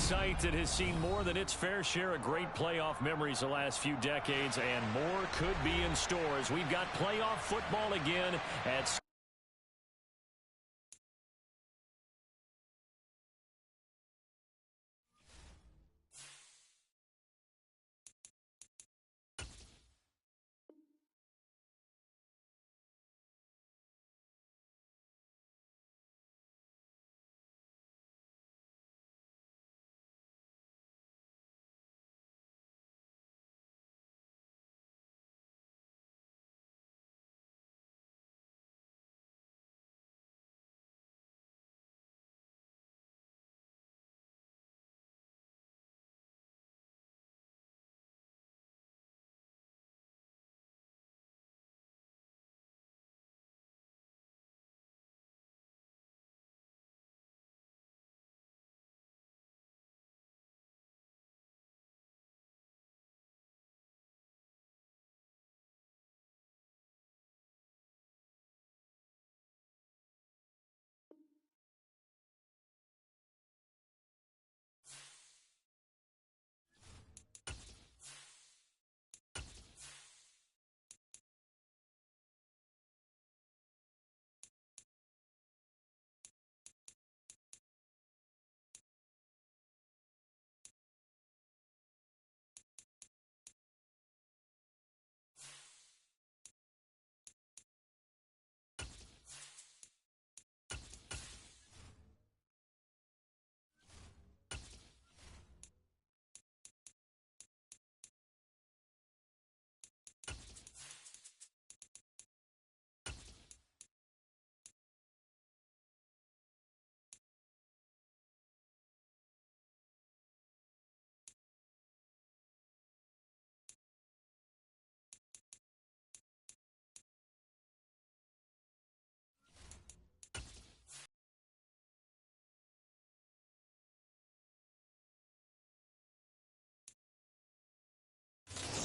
site that has seen more than its fair share of great playoff memories the last few decades, and more could be in store as we've got playoff football again at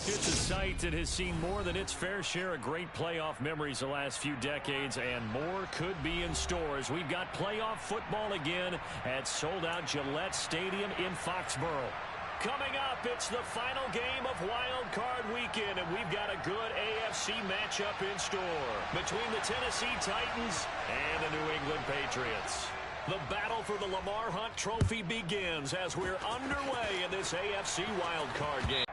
It's a site that has seen more than its fair share of great playoff memories the last few decades, and more could be in store as we've got playoff football again at sold-out Gillette Stadium in Foxborough. Coming up, it's the final game of Wild Card Weekend, and we've got a good AFC matchup in store between the Tennessee Titans and the New England Patriots. The battle for the Lamar Hunt Trophy begins as we're underway in this AFC Wild Card game.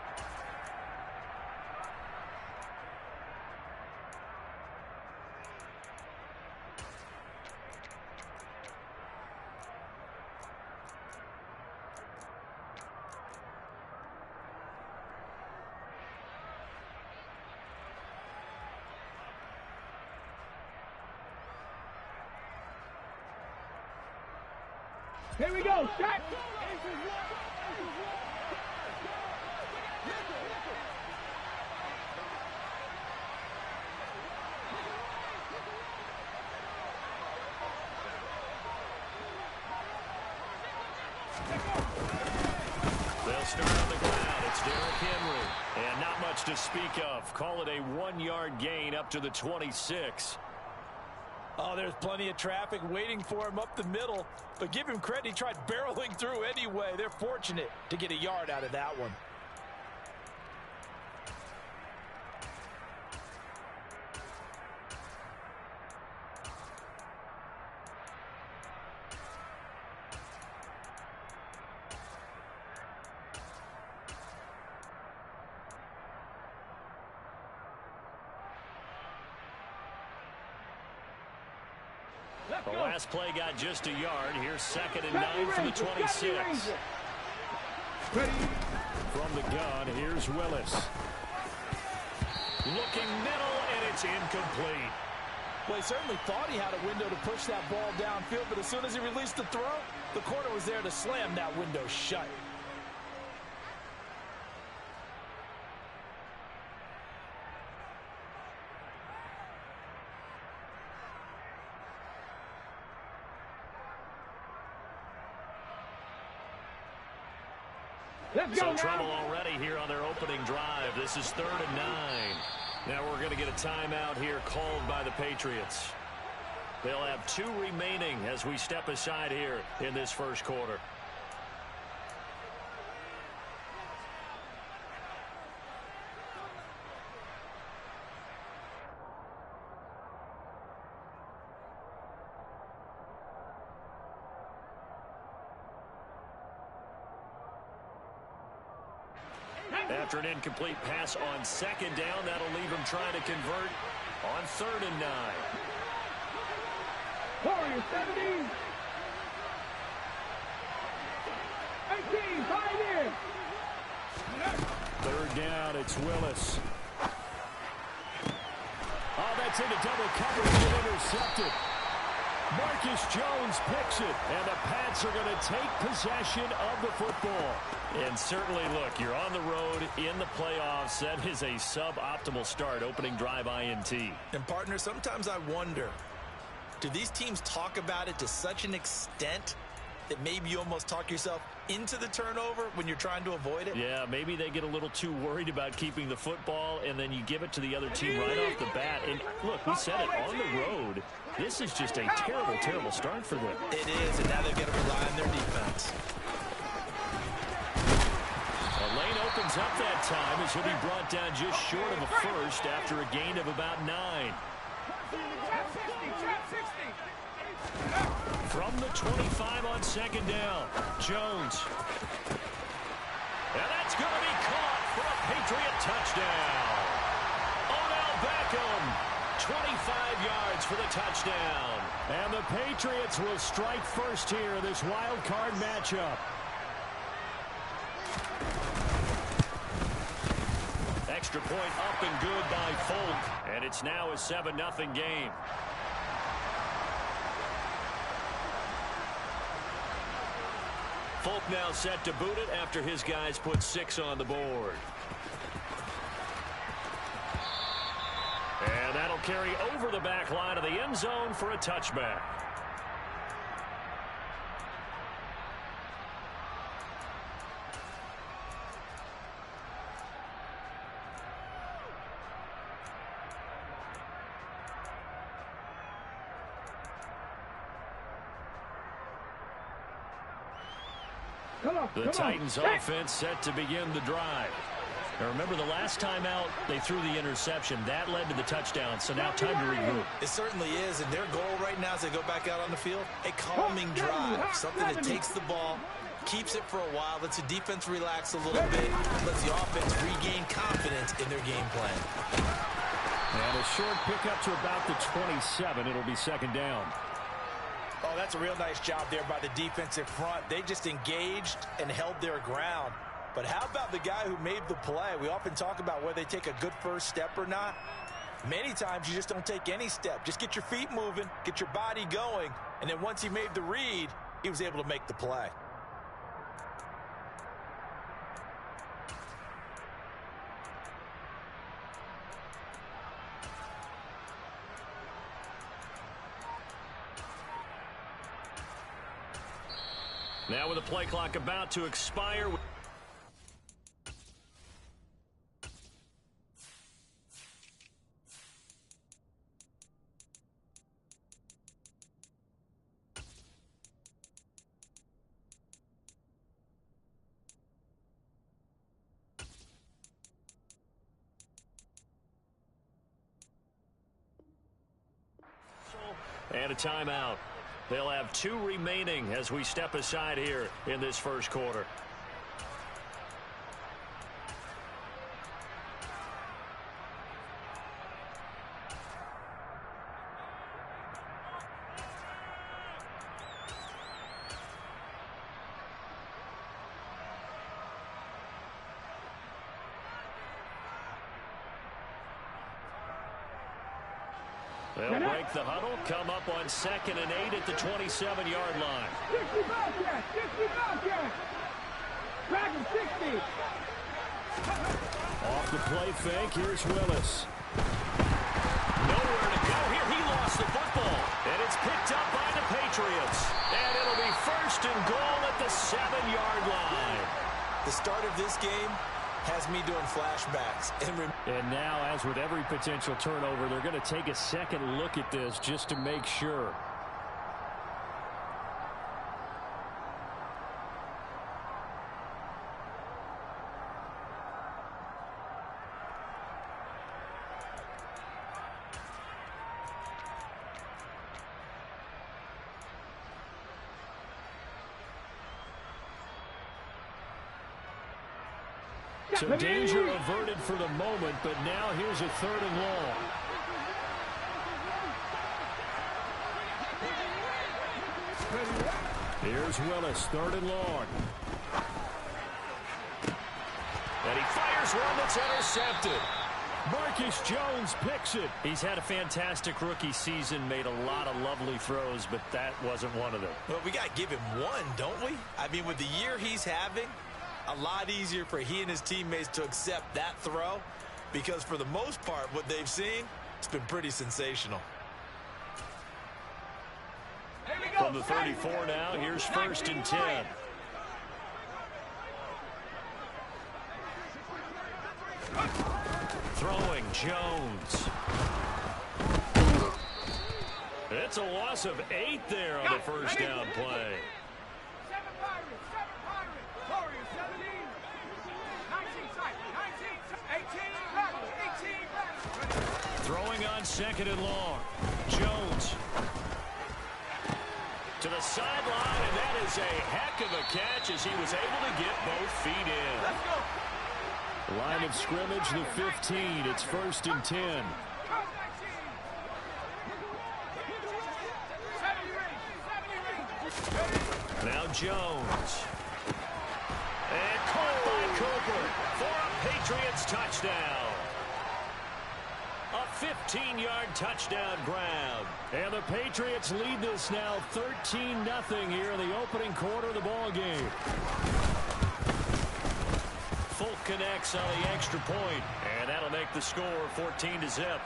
Here we go, set! They'll start on the ground. It's Derrick Henry. And not much to speak of. Call it a 1-yard gain up to the 26. Oh, there's plenty of traffic waiting for him up the middle. But give him credit, he tried barreling through anyway. They're fortunate to get a yard out of that one. The last play got just a yard. Here's 2nd and 9 from the 26. From the gun, here's Willis. Looking middle, and it's incomplete. Well, he certainly thought he had a window to push that ball downfield, but as soon as he released the throw, the corner was there to slam that window shut. Some trouble already here on their opening drive. This is 3rd and 9. Now we're going to get a timeout here called by the Patriots. They'll have 2 remaining as we step aside here in this first quarter. After an incomplete pass on second down, that'll leave him trying to convert on 3rd and 9. Warriors 17. 18, 5 years. 3rd down, it's Willis. Oh, that's into double coverage and intercepted. Marcus Jones picks it, and the Pats are going to take possession of the football. And certainly, look, you're on the road in the playoffs. That is a suboptimal start, opening drive INT. And, partner, sometimes I wonder, do these teams talk about it to such an extent that maybe you almost talk yourself into the turnover when you're trying to avoid it? Yeah, maybe they get a little too worried about keeping the football, and then you give it to the other team right off the bat. And, look, we said it, on the road, this is just a terrible, terrible start for them. It is, and now they've got to rely on their defense. A lane opens up that time as he'll be brought down just short of a first after a gain of about 9. From the 25 on 2nd down, Jones. And that's going to be caught for a Patriot touchdown. Odell Beckham, 25 yards for the touchdown. And the Patriots will strike first here in this wild card matchup. Extra point up and good by Folk. And it's now a 7-0 game. Folk now set to boot it after his guys put 6 on the board. And that'll carry over the back line of the end zone for a touchback. The Titans offense set to begin the drive. Now remember, the last time out, they threw the interception. That led to the touchdown, so now time to regroup. It certainly is, and their goal right now as they go back out on the field, a calming drive, something that takes the ball, keeps it for a while, lets the defense relax a little bit, lets the offense regain confidence in their game plan. And a short pickup to about the 27. It'll be 2nd down. Oh, that's a real nice job there by the defensive front. They just engaged and held their ground. But how about the guy who made the play? We often talk about whether they take a good first step or not. Many times you just don't take any step. Just get your feet moving, get your body going, and then once he made the read, he was able to make the play. Now with the play clock about to expire. And a timeout. They'll have 2 remaining as we step aside here in this first quarter. They'll break the huddle, come up on 2nd and 8 at the 27-yard line. 60 Bobcats! 60 Bobcats! Back at 60! Off the play fake, here's Willis. Nowhere to go here. He lost the football. And it's picked up by the Patriots. And it'll be 1st and goal at the 7-yard line. The start of this game has me doing flashbacks. And now, as with every potential turnover, they're going to take a second look at this just to make sure. So danger averted for the moment, but now here's a 3rd and long. Here's Willis, 3rd and long. And he fires one that's intercepted. Marcus Jones picks it. He's had a fantastic rookie season, made a lot of lovely throws, but that wasn't one of them. Well, we got to give him one, don't we? I mean, with the year he's having, a lot easier for he and his teammates to accept that throw, because for the most part, what they've seen, it's been pretty sensational. From the 34 now, here's 1st and 10. Throwing Jones. It's a loss of 8 there on the first down play. 7 Pirates, 7 Pirates. Warriors 17. 19 sight, 19, 18 Pirates, 18 Pirates. Throwing on 2nd and long. Jones. To the sideline, and that is a heck of a catch as he was able to get both feet in. Let's go. Line of scrimmage, the 15. It's 1st and 10. Now Jones. And caught by Cooper for a Patriots touchdown. A 15-yard touchdown grab. And the Patriots lead this now 13-0 here in the opening quarter of the ball game. Folk connects on the extra point, and that'll make the score 14-0.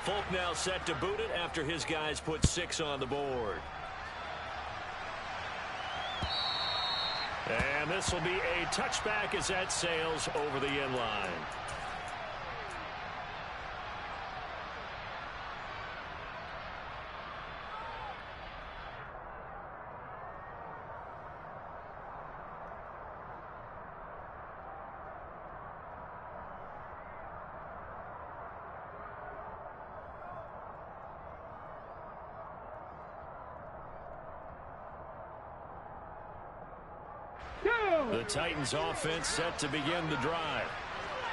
Folk now set to boot it after his guys put 6 on the board. And this will be a touchback as that sails over the end line. The Titans offense set to begin the drive.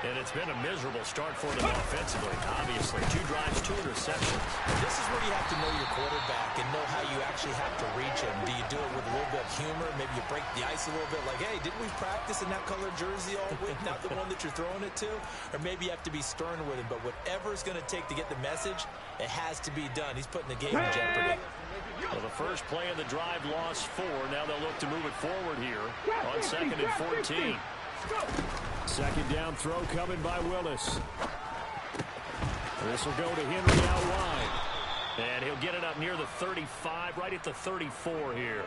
And it's been a miserable start for them offensively. Obviously, 2 drives, 2 interceptions. This is where you have to know your quarterback and know how you actually have to reach him. Do you do it with a little bit of humor? Maybe you break the ice a little bit like, hey, didn't we practice in that colored jersey all week? Not the one that you're throwing it to? Or maybe you have to be stern with him. But whatever it's going to take to get the message, it has to be done. He's putting the game in jeopardy. Well, the first play of the drive lost 4. Now they'll look to move it forward here on 2nd and 14. 2nd down throw coming by Willis. This will go to Henry out wide. And he'll get it up near the 35, right at the 34 here.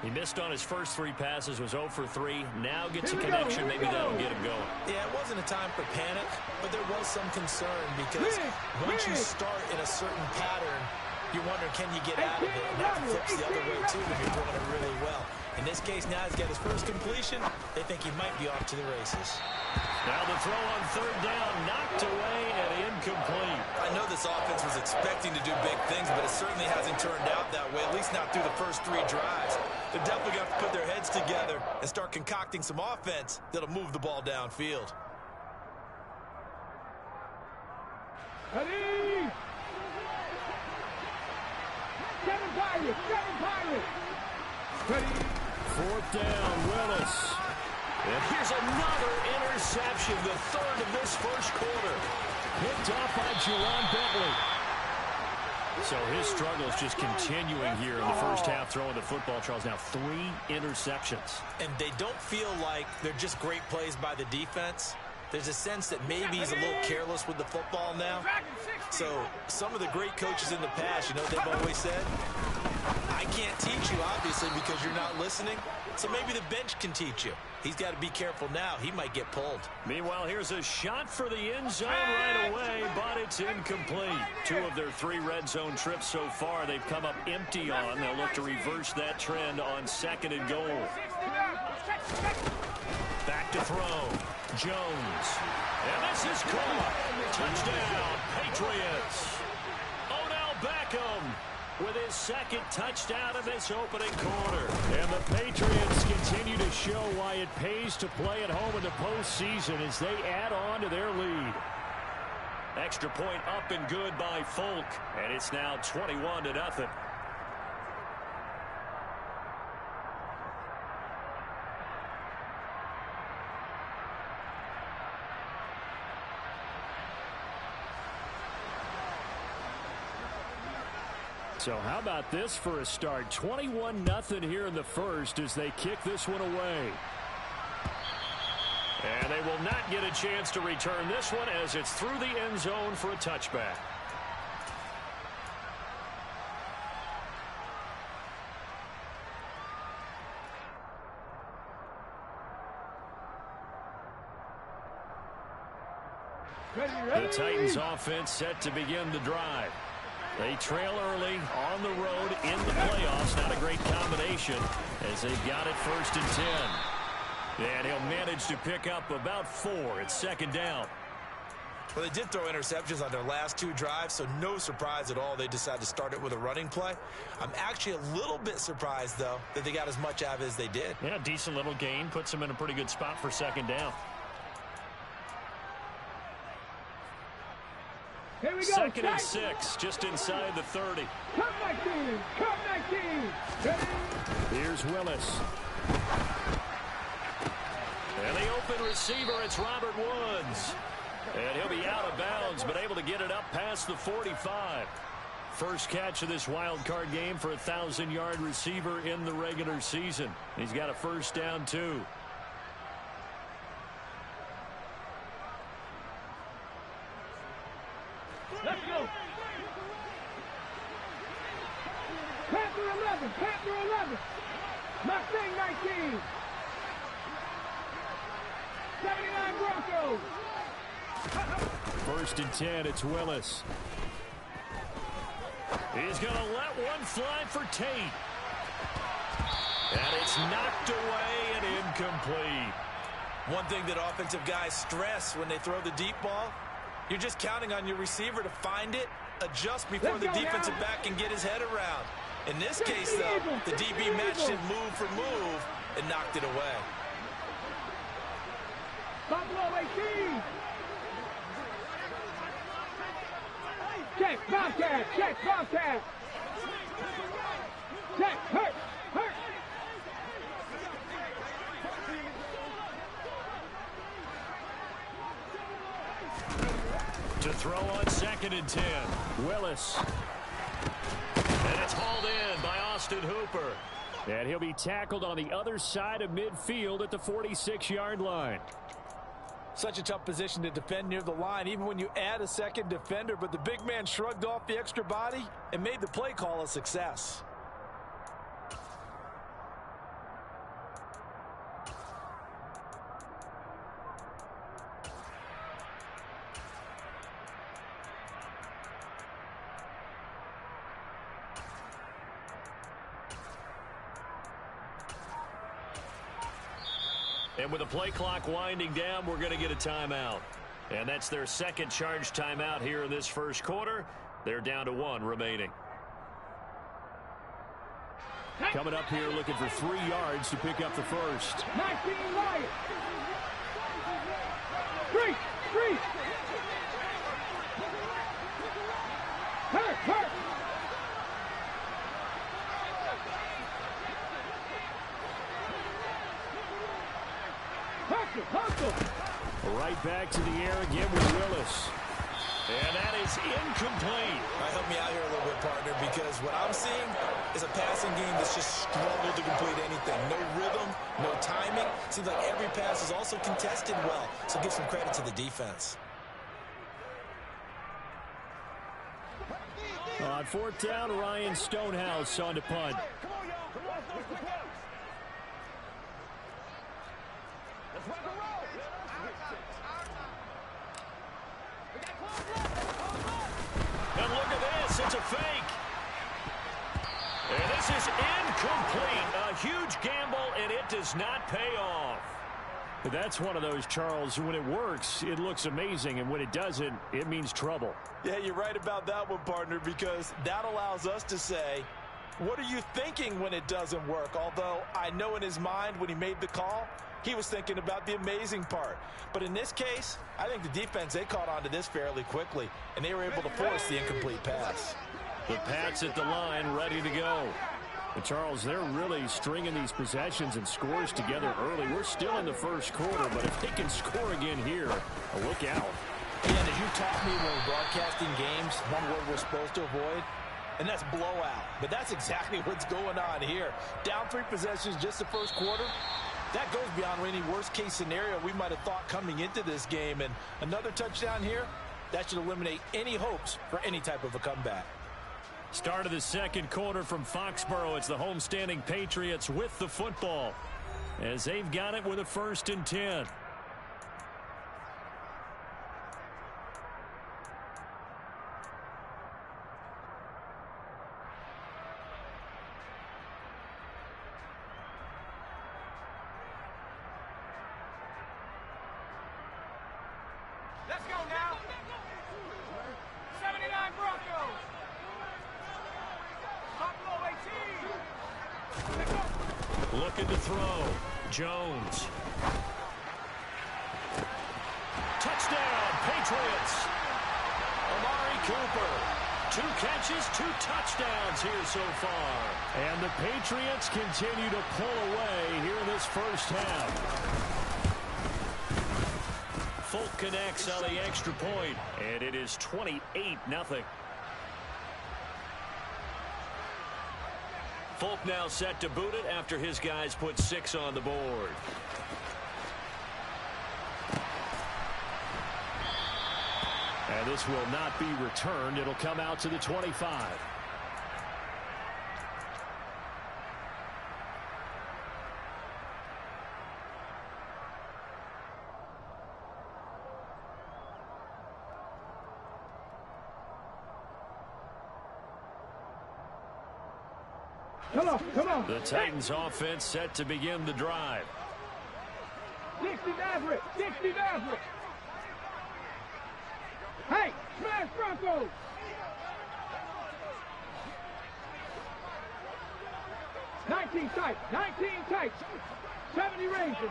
He missed on his first 3 passes, was 0 for 3. Now gets a connection. Maybe that'll get him going. Yeah, it wasn't a time for panic, but there was some concern because once you start in a certain pattern, you're wondering, can you get out of it? And that flips the other way, too, when you're doing it really well. In this case, now he's got his first completion. They think he might be off to the races. Now the throw on 3rd down, knocked away and incomplete. I know this offense was expecting to do big things, but it certainly hasn't turned out that way, at least not through the first 3 drives. They're definitely going to have to put their heads together and start concocting some offense that'll move the ball downfield. Ready? 7 Pirates, 7 Pirates. Ready? 4th down, Willis. And here's another interception, the 3rd of this first quarter. Picked off by Jerron Bentley. So his struggles just continuing here in the first half, throwing the football, Charles. Now 3 interceptions. And they don't feel like they're just great plays by the defense. There's a sense that maybe he's a little careless with the football now. So some of the great coaches in the past, you know what they've always said? I I can't teach you, obviously, because you're not listening. So maybe the bench can teach you. He's got to be careful now. He might get pulled. Meanwhile, here's a shot for the end zone right away, but it's incomplete. 2 of their 3 red zone trips so far they've come up empty on. They'll look to reverse that trend on 2nd and goal. Back to throw. Jones. And this is caught. Touchdown, Patriots. Odell Beckham with his 2nd touchdown in this opening quarter. And the Patriots continue to show why it pays to play at home in the postseason as they add on to their lead. Extra point up and good by Folk. And it's now 21-0. So how about this for a start? 21-0 here in the first as they kick this one away. And they will not get a chance to return this one as it's through the end zone for a touchback. The Titans offense set to begin the drive. They trail early on the road in the playoffs. Not a great combination as they've got it 1st and 10. And he'll manage to pick up about 4. It's 2nd down. Well, they did throw interceptions on their last 2 drives, so no surprise at all they decided to start it with a running play. I'm actually a little bit surprised, though, that they got as much out of it as they did. Yeah, decent little gain. Puts them in a pretty good spot for 2nd down. Here we go. 2nd and 6, just inside the 30. Come 19. Come 19. Here's Willis. And the open receiver, it's Robert Woods. And he'll be out of bounds, but able to get it up past the 45. First catch of this wild card game for a 1,000-yard receiver in the regular season. He's got a 1st down, too. Let's go. Panther 11. Panther 11. Mustang 19. 79 Broncos. 1st and 10, it's Willis. He's going to let one fly for Tate. And it's knocked away and incomplete. One thing that offensive guys stress when they throw the deep ball, you're just counting on your receiver to find it, adjust before the defensive back can get his head around. In this case, though, the DB matched it move for move and knocked it away. Buffalo 18. Check, Bobcat. Check, Bobcat. Check, hurt, hurt. To throw on 2nd and 10. Willis. And it's hauled in by Austin Hooper. And he'll be tackled on the other side of midfield at the 46-yard line. Such a tough position to defend near the line, even when you add a 2nd defender. But the big man shrugged off the extra body and made the play call a success. And with the play clock winding down, we're going to get a timeout. And that's their 2nd charge timeout here in this first quarter. They're down to 1 remaining. Coming up here looking for 3 yards to pick up the first. 19 Lions. 3. Hurt. Hustle. Right back to the air again with Willis. And that is incomplete. Help me out here a little bit, partner, because what I'm seeing is a passing game that's just struggled to complete anything. No rhythm, no timing. Seems like every pass is also contested well. So give some credit to the defense. On fourth down, Ryan Stonehouse on to punt. And look at this, it's a fake. And this is incomplete. A huge gamble, and it does not pay off. But that's one of those, Charles, when it works, it looks amazing, and when it doesn't, it means trouble. Yeah, you're right about that one, partner, because that allows us to say, what are you thinking when it doesn't work? Although I know in his mind when he made the call, he was thinking about the amazing part. But in this case, I think the defense, they caught on to this fairly quickly, and they were able to force the incomplete pass. The Pats at the line, ready to go. But Charles, they're really stringing these possessions and scores together early. We're still in the first quarter, but if they can score again here, look out. Yeah, and as you taught me when we're broadcasting games, one word we're supposed to avoid, and that's blowout. But that's exactly what's going on here. Down 3 possessions just the first quarter. That goes beyond any worst-case scenario we might have thought coming into this game. And another touchdown here, that should eliminate any hopes for any type of a comeback. Start of the second quarter from Foxborough. It's the homestanding Patriots with the football as they've got it with a 1st and 10. Let's go now. 79 Broncos. Looking to throw. Jones. Touchdown, Patriots. Amari Cooper. 2 catches, 2 touchdowns here so far. And the Patriots continue to pull away here in this first half. Folk connects on the extra point, and it is 28-0. Folk now set to boot it after his guys put 6 on the board. And this will not be returned. It'll come out to the 25. Come on. The Titans offense set to begin the drive. 60 Maverick. Hey, smash Broncos. 19 tight. 70 Rangers.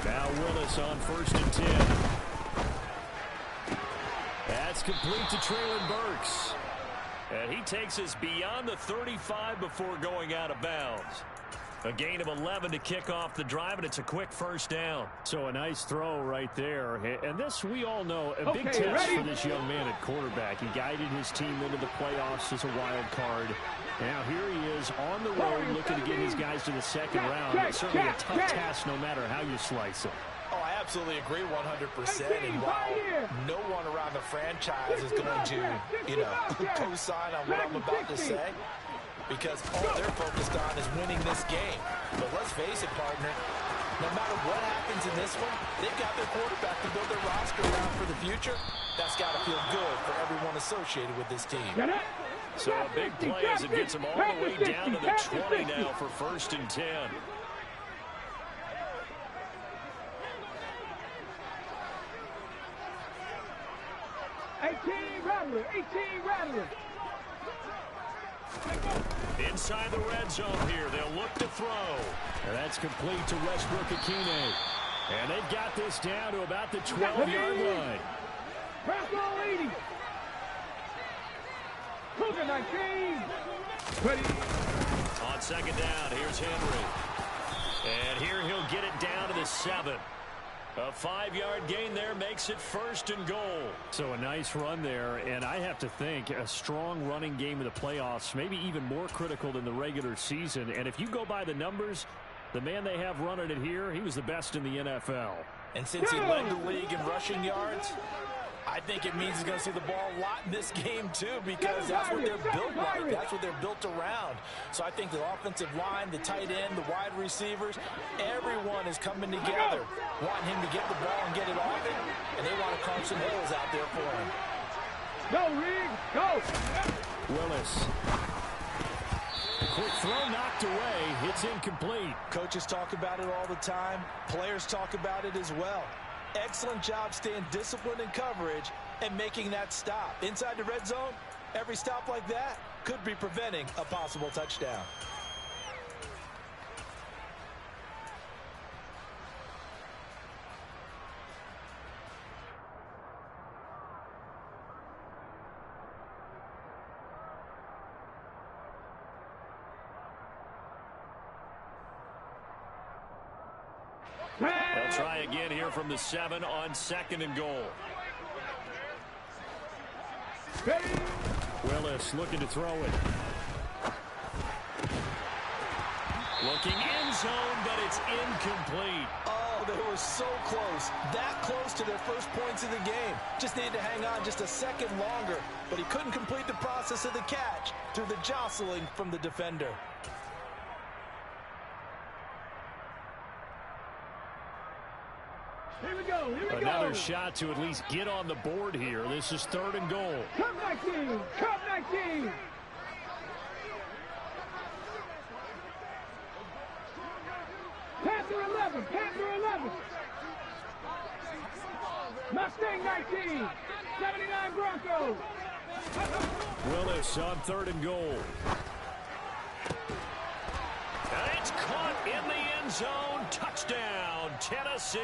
Now Willis on 1st and 10. That's complete to Traylon Burks. And he takes us beyond the 35 before going out of bounds. A gain of 11 to kick off the drive, and it's a quick 1st down. So a nice throw right there. And this, we all know, a big test for this young man at quarterback. He guided his team into the playoffs as a wild card. Now here he is on the road looking to get his guys to the 2nd round. It's certainly a tough task no matter how you slice it. Oh, I absolutely agree 100%. And while no one around the franchise is going to, co-sign on what I'm about to say, because all they're focused on is winning this game. But let's face it, partner, no matter what happens in this one, they've got their quarterback to build their roster around for the future. That's got to feel good for everyone associated with this team. So a big play as it gets them all the way down to the 20 now for 1st and 10. 18 Rattler. Inside the red zone here. They'll look to throw. And that's complete to Westbrook-Ikhine. And they've got this down to about the 12-yard line. Bronco 80. Cougar 19. Ready. On 2nd down, here's Henry. And here he'll get it down to the 7. A 5-yard gain there makes it 1st and goal. So a nice run there, and I have to think a strong running game in the playoffs, maybe even more critical than the regular season. And if you go by the numbers, the man they have running it here, he was the best in the NFL. And since he led the league in rushing yards, I think it means he's going to see the ball a lot in this game, too, because that's what they're built like. That's what they're built around. So I think the offensive line, the tight end, the wide receivers, everyone is coming together, wanting him to get the ball and get it off it, and they want to carve some holes out there for him. Go, Reed, go! Willis. Quick throw knocked away. It's incomplete. Coaches talk about it all the time. Players talk about it as well. Excellent job staying disciplined in coverage and making that stop. Inside the red zone, every stop like that could be preventing a possible touchdown. They'll try again here from the 7 on 2nd and goal. Willis looking to throw it. Looking end zone, but it's incomplete. Oh, they were so close. That close to their first points of the game. Just needed to hang on just a second longer, but he couldn't complete the process of the catch through the jostling from the defender. Here we go, here we go. Another shot to at least get on the board here. This is 3rd and goal. Come 19, come 19. Panther 11, Panther 11. Mustang 19, 79 Broncos. Willis on 3rd and goal. And it's caught in the end zone. Touchdown, Tennessee.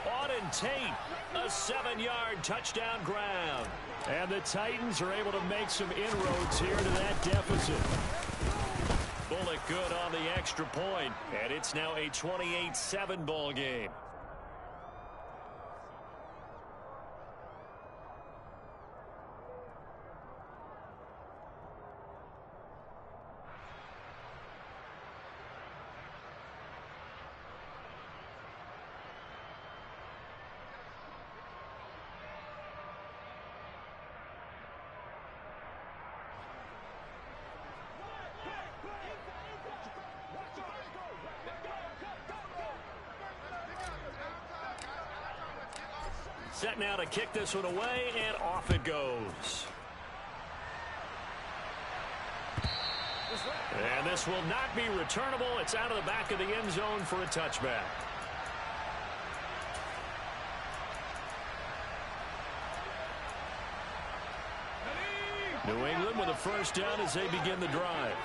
Auden Tate, a 7-yard touchdown grab. And the Titans are able to make some inroads here to that deficit. Bullock good on the extra point, and it's now a 28-7 ball game. Set now to kick this one away, and off it goes. And this will not be returnable. It's out of the back of the end zone for a touchback. New England with a first down as they begin the drive.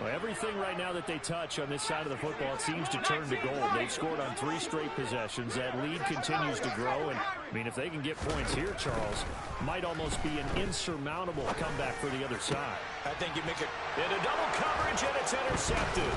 Well, everything right now that they touch on this side of the football, it seems to turn to gold. They've scored on 3 straight possessions. That lead continues to grow. And, I mean, if they can get points here, Charles, might almost be an insurmountable comeback for the other side. I think you make it. Into double coverage, and it's intercepted.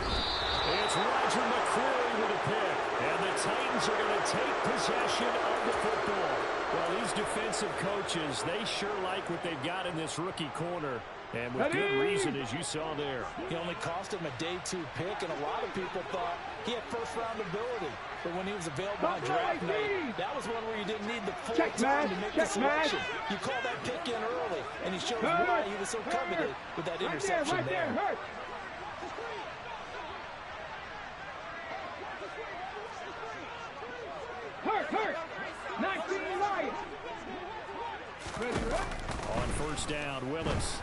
It's Roger McCreary with a pick. And the Titans are going to take possession of the football. Well, these defensive coaches, they sure like what they've got in this rookie corner. And with good reason, as you saw there. He only cost him a day 2 pick, and a lot of people thought he had first-round ability. But when he was available on draft night, that was one where you didn't need the full time to make the selection. You call that pick in early, and he showed why he was so coveted with that interception there. Hurt. 19 Lions. On first down, Willis.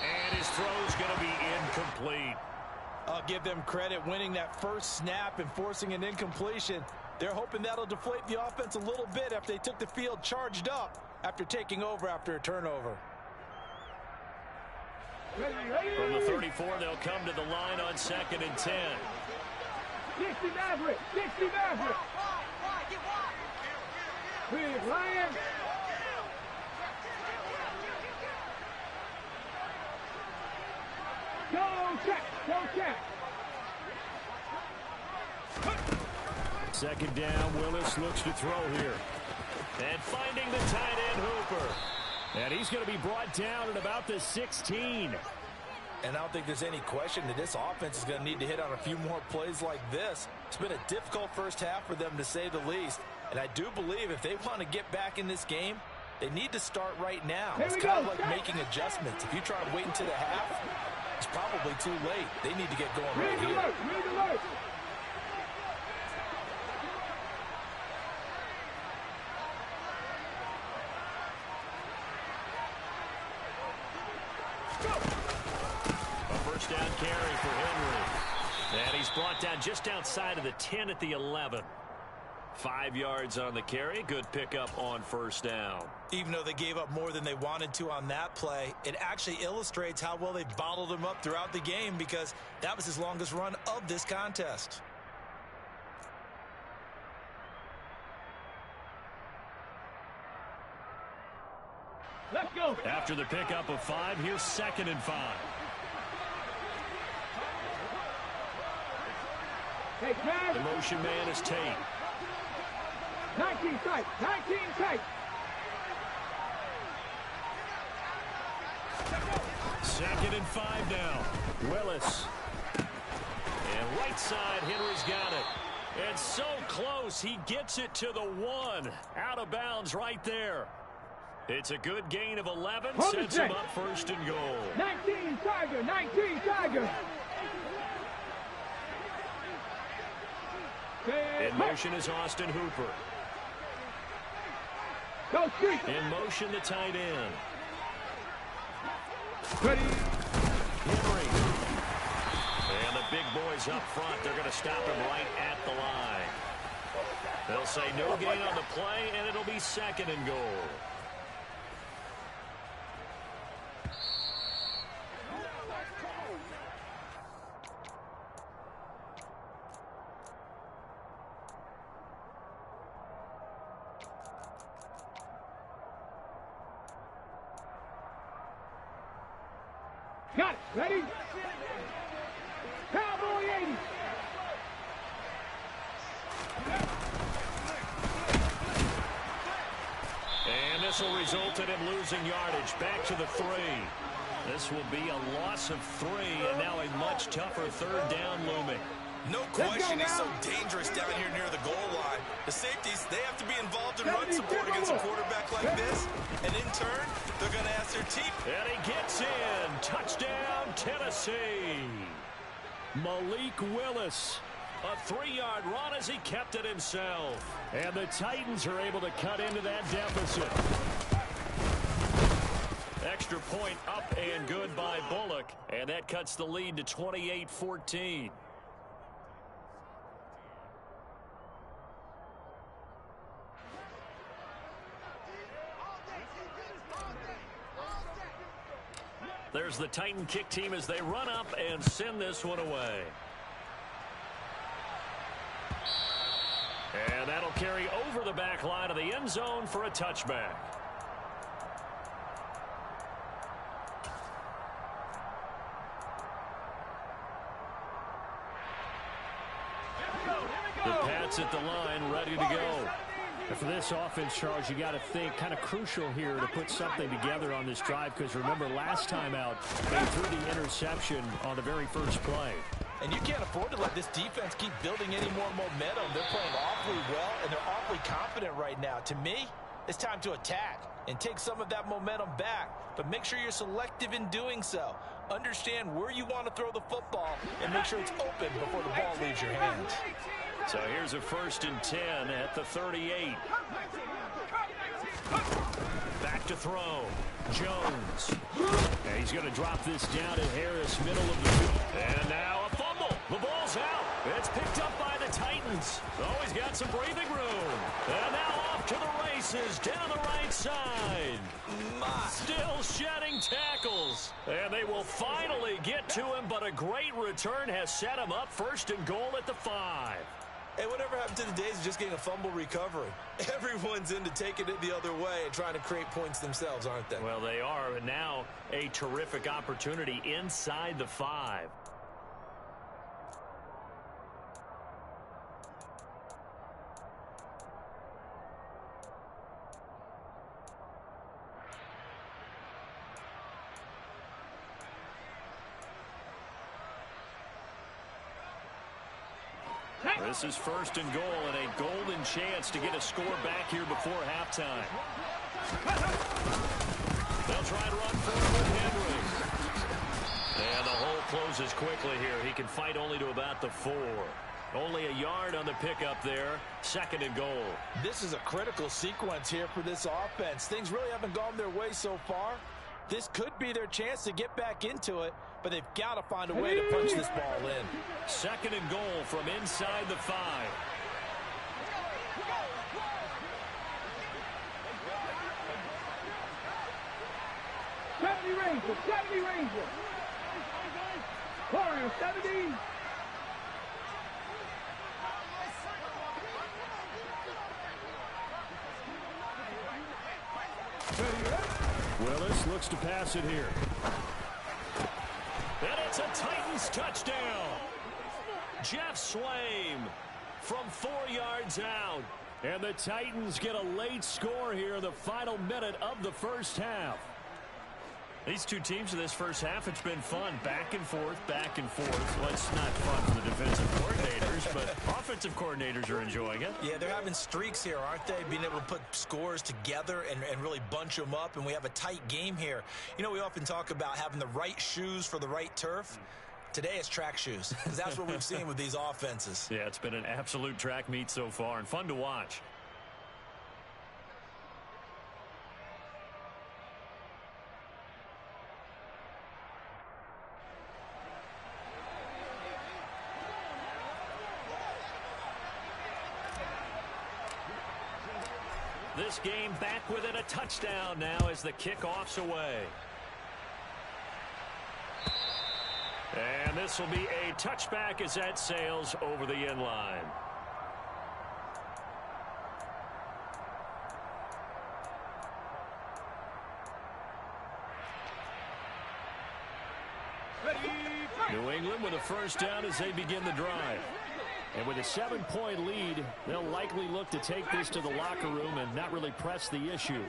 And his throw's going to be incomplete. I'll give them credit winning that first snap and forcing an incompletion. They're hoping that'll deflate the offense a little bit after they took the field charged up after taking over after a turnover. From the 34, they'll come to the line on 2nd and 10. 60 Maverick. Big Lion. Go check. 2nd down, Willis looks to throw here. And finding the tight end Hooper. And he's going to be brought down at about the 16. And I don't think there's any question that this offense is going to need to hit on a few more plays like this. It's been a difficult first half for them, to say the least. And I do believe if they want to get back in this game, they need to start right now. It's kind of like making adjustments. If you try to wait until the half, it's probably too late. They need to get going right here. A first down carry for Henry. And he's brought down just outside of the 10 at the 11. 5 yards on the carry. Good pickup on first down. Even though they gave up more than they wanted to on that play, it actually illustrates how well they bottled him up throughout the game, because that was his longest run of this contest. Let's go. After the pickup of 5, here's 2nd and 5. Hey, The motion man is Tate. 19 tight. 19 tight. 2nd and 5 now. Willis. And right side, Henry's got it. And so close, he gets it to the 1. Out of bounds right there. It's a good gain of 11. Sets him up 1st and goal. 19 Tiger. 19 Tiger. In motion is Austin Hooper. Go street. In motion, the tight end. Ready. Henry. And the big boys up front. They're going to stop him right at the line. They'll say no gain on the play, and it'll be 2nd and goal. Got it. Ready? Cowboy 80. And this will result in him losing yardage. Back to the 3. This will be a loss of 3, and now a much tougher 3rd down looming. No question, he's so dangerous down here near the goal line. The safeties, they have to be involved in run support against a quarterback like this. And in turn, they're going to ask their team. And he gets in. Touchdown, Tennessee. Malik Willis. A 3-yard run as he kept it himself. And the Titans are able to cut into that deficit. Extra point up and good by Bullock. And that cuts the lead to 28-14. There's the Titan kick team as they run up and send this one away. And that'll carry over the back line of the end zone for a touchback. The Pats at the line, ready to go. And for this offense, Charles, you got to think kind of crucial here to put something together on this drive, because remember last time out they threw the interception on the very first play. And you can't afford to let this defense keep building any more momentum. They're playing awfully well, and they're awfully confident right now. To me, it's time to attack and take some of that momentum back, but make sure you're selective in doing so. Understand where you want to throw the football and make sure it's open before the ball leaves your hands. So here's a 1st and 10 at the 38. Back to throw. Jones. And he's going to drop this down to Harris, middle of the field. And now a fumble. The ball's out. It's picked up by the Titans. Oh, he's got some breathing room. And now off to the races down the right side. Still shedding tackles. And they will finally get to him, but a great return has set him up 1st and goal at the 5. Hey, whatever happened to the days of just getting a fumble recovery? Everyone's into taking it the other way and trying to create points themselves, aren't they? Well, they are, and now a terrific opportunity inside the 5. This is 1st and goal and a golden chance to get a score back here before halftime. They'll try to run forward with Henry. And the hole closes quickly here. He can fight only to about the 4. Only a yard on the pickup there. 2nd and goal. This is a critical sequence here for this offense. Things really haven't gone their way so far. This could be their chance to get back into it, but they've got to find a way to punch this ball in. 2nd and goal from inside the 5. 70 Rangers, 70 Rangers. Corner 70. Willis looks to pass it here. And it's a Titans touchdown. Jeff Swaim from 4 yards out. And the Titans get a late score here in the final minute of the first half. These two teams in this first half, it's been fun. Back and forth, back and forth. Well, it's not fun for the defensive coordinators, but offensive coordinators are enjoying it. Yeah, they're having streaks here, aren't they? Being able to put scores together and really bunch them up, and we have a tight game here. You know, we often talk about having the right shoes for the right turf. Today it's track shoes, because that's what we've seen with these offenses. Yeah, it's been an absolute track meet so far, and fun to watch. This game back within a touchdown now as the kickoff's away. And this will be a touchback as that sails over the end line. New England with a first down as they begin the drive. And with a 7-point lead, they'll likely look to take this to the locker room and not really press the issue.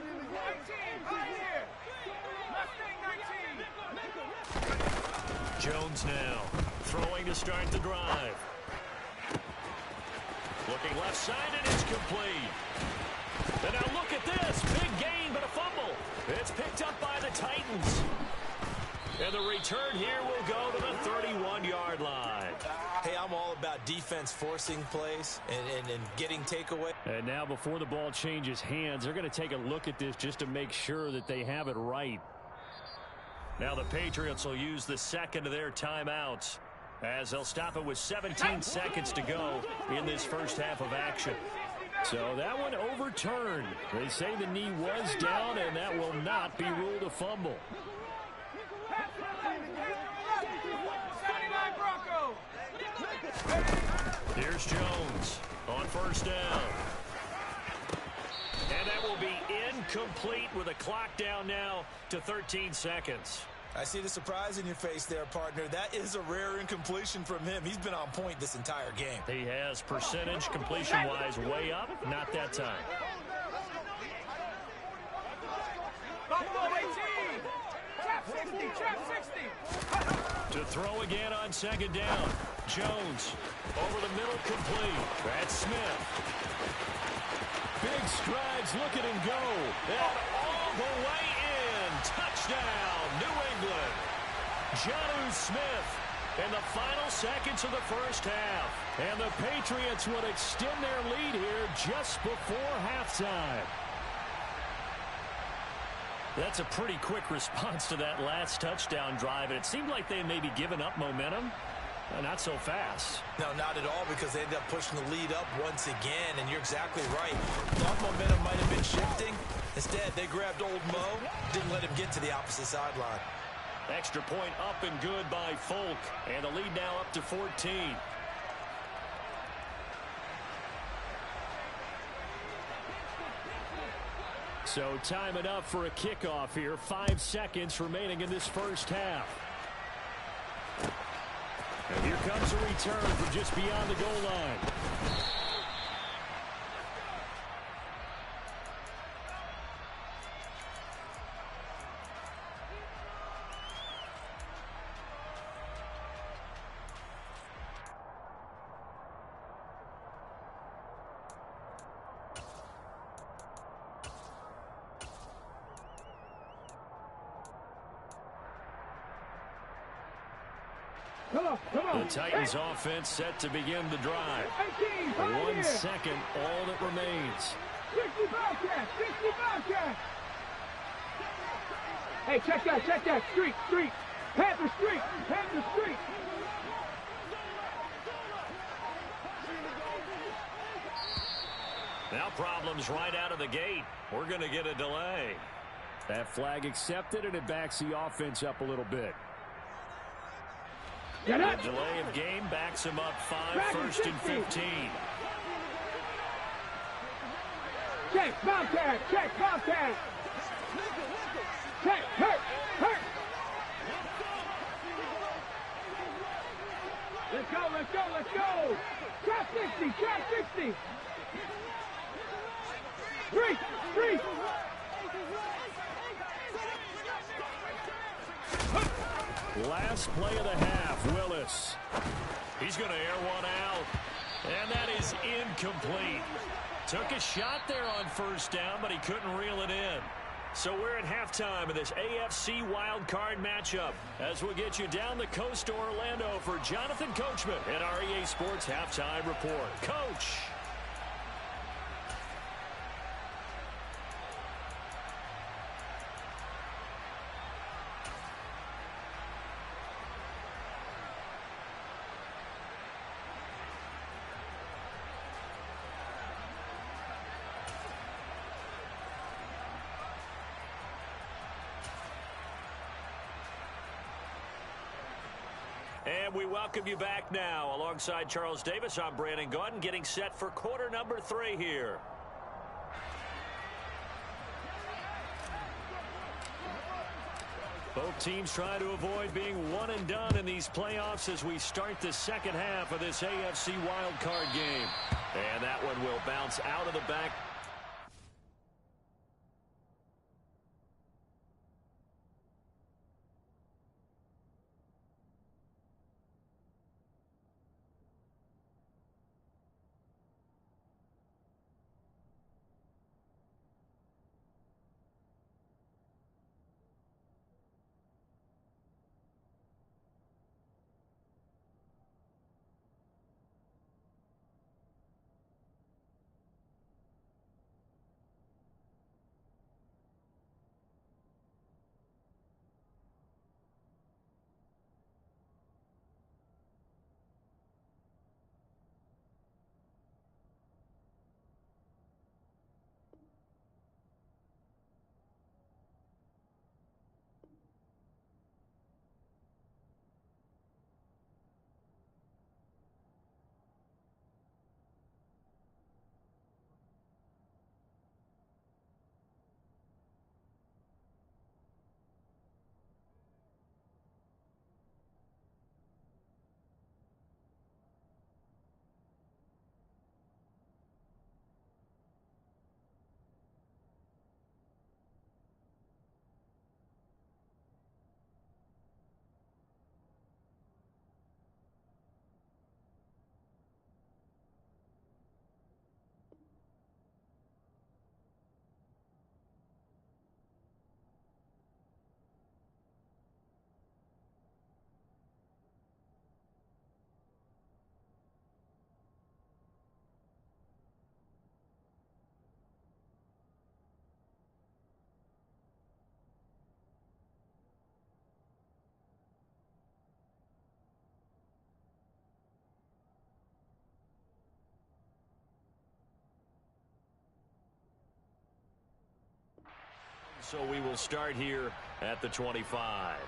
Jones now throwing to start the drive. Looking left side, and it's complete. And now look at this. Big gain, but a fumble. It's picked up by the Titans. And the return here will go to the 31-yard line. Hey, I'm all about defense forcing plays and getting takeaway. And now before the ball changes hands, they're going to take a look at this just to make sure that they have it right. Now the Patriots will use the second of their timeouts as they'll stop it with 17 seconds to go in this first half of action. So that one overturned. They say the knee was down, and that will not be ruled a fumble. Here's Jones on first down. And that will be incomplete with a clock down now to 13 seconds. I see the surprise in your face there, partner. That is a rare incompletion from him. He's been on point this entire game. He has percentage completion-wise way up. Not that time. To throw again on second down. Jones over the middle, complete. That's Smith. Big strides, look at him go. And all the way in. Touchdown, New England. Jonnu Smith in the final seconds of the first half. And the Patriots would extend their lead here just before halftime. That's a pretty quick response to that last touchdown drive. And it seemed like they may be giving up momentum. Not so fast. No, not at all, because they ended up pushing the lead up once again, and you're exactly right. Thought momentum might have been shifting. Instead, they grabbed old Mo, didn't let him get to the opposite sideline. Extra point up and good by Folk, and the lead now up to 14. So time it up for a kickoff here. 5 seconds remaining in this first half. And here comes a return from just beyond the goal line. Come on. The Titans offense set to begin the drive. 18, 1 second, all that remains. 60 Bobcat, 60 Bobcat. Hey, check that. Streak. Panther streak. Now problems right out of the gate. We're going to get a delay. That flag accepted, and it backs the offense up a little bit. The delay of game backs him up 5, first and 15. Check, Bobcat. Check, hurt. Let's go. Trap 60. Three. Last play of the half, Willis. He's going to air one out, and that is incomplete. Took a shot there on first down, but he couldn't reel it in. So we're at halftime of this AFC Wildcard matchup as we'll get you down the coast to Orlando for Jonathan Coachman at our EA Sports Halftime Report. Coach. And we welcome you back now. Alongside Charles Davis, I'm Brandon Gaudin, getting set for quarter number 3 here. Both teams trying to avoid being one and done in these playoffs as we start the second half of this AFC wildcard game. And that one will bounce out of the back. So we will start here at the 25.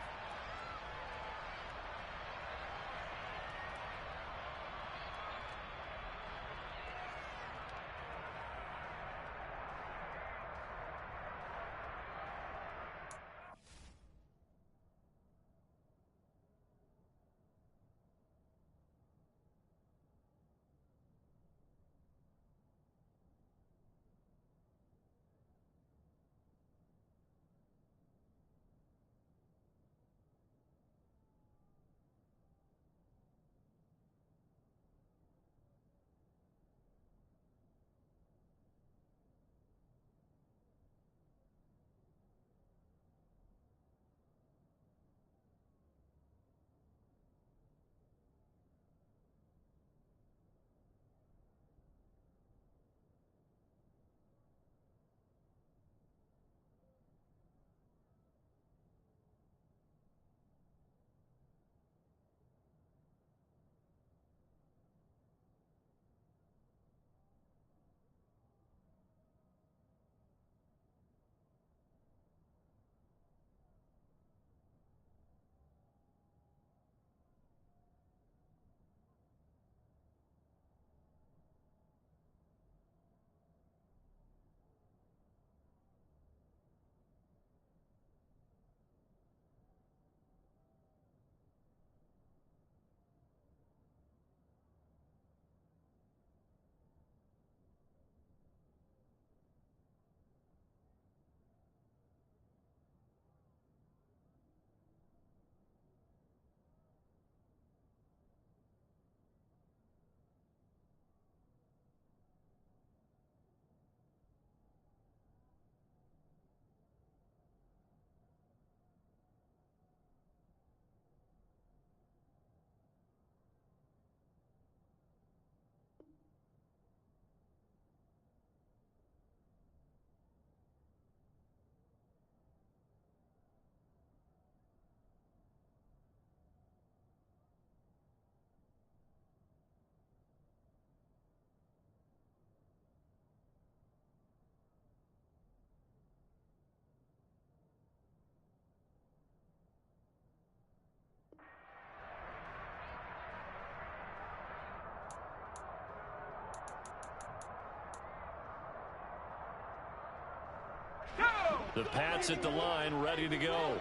The Pats at the line, ready to go.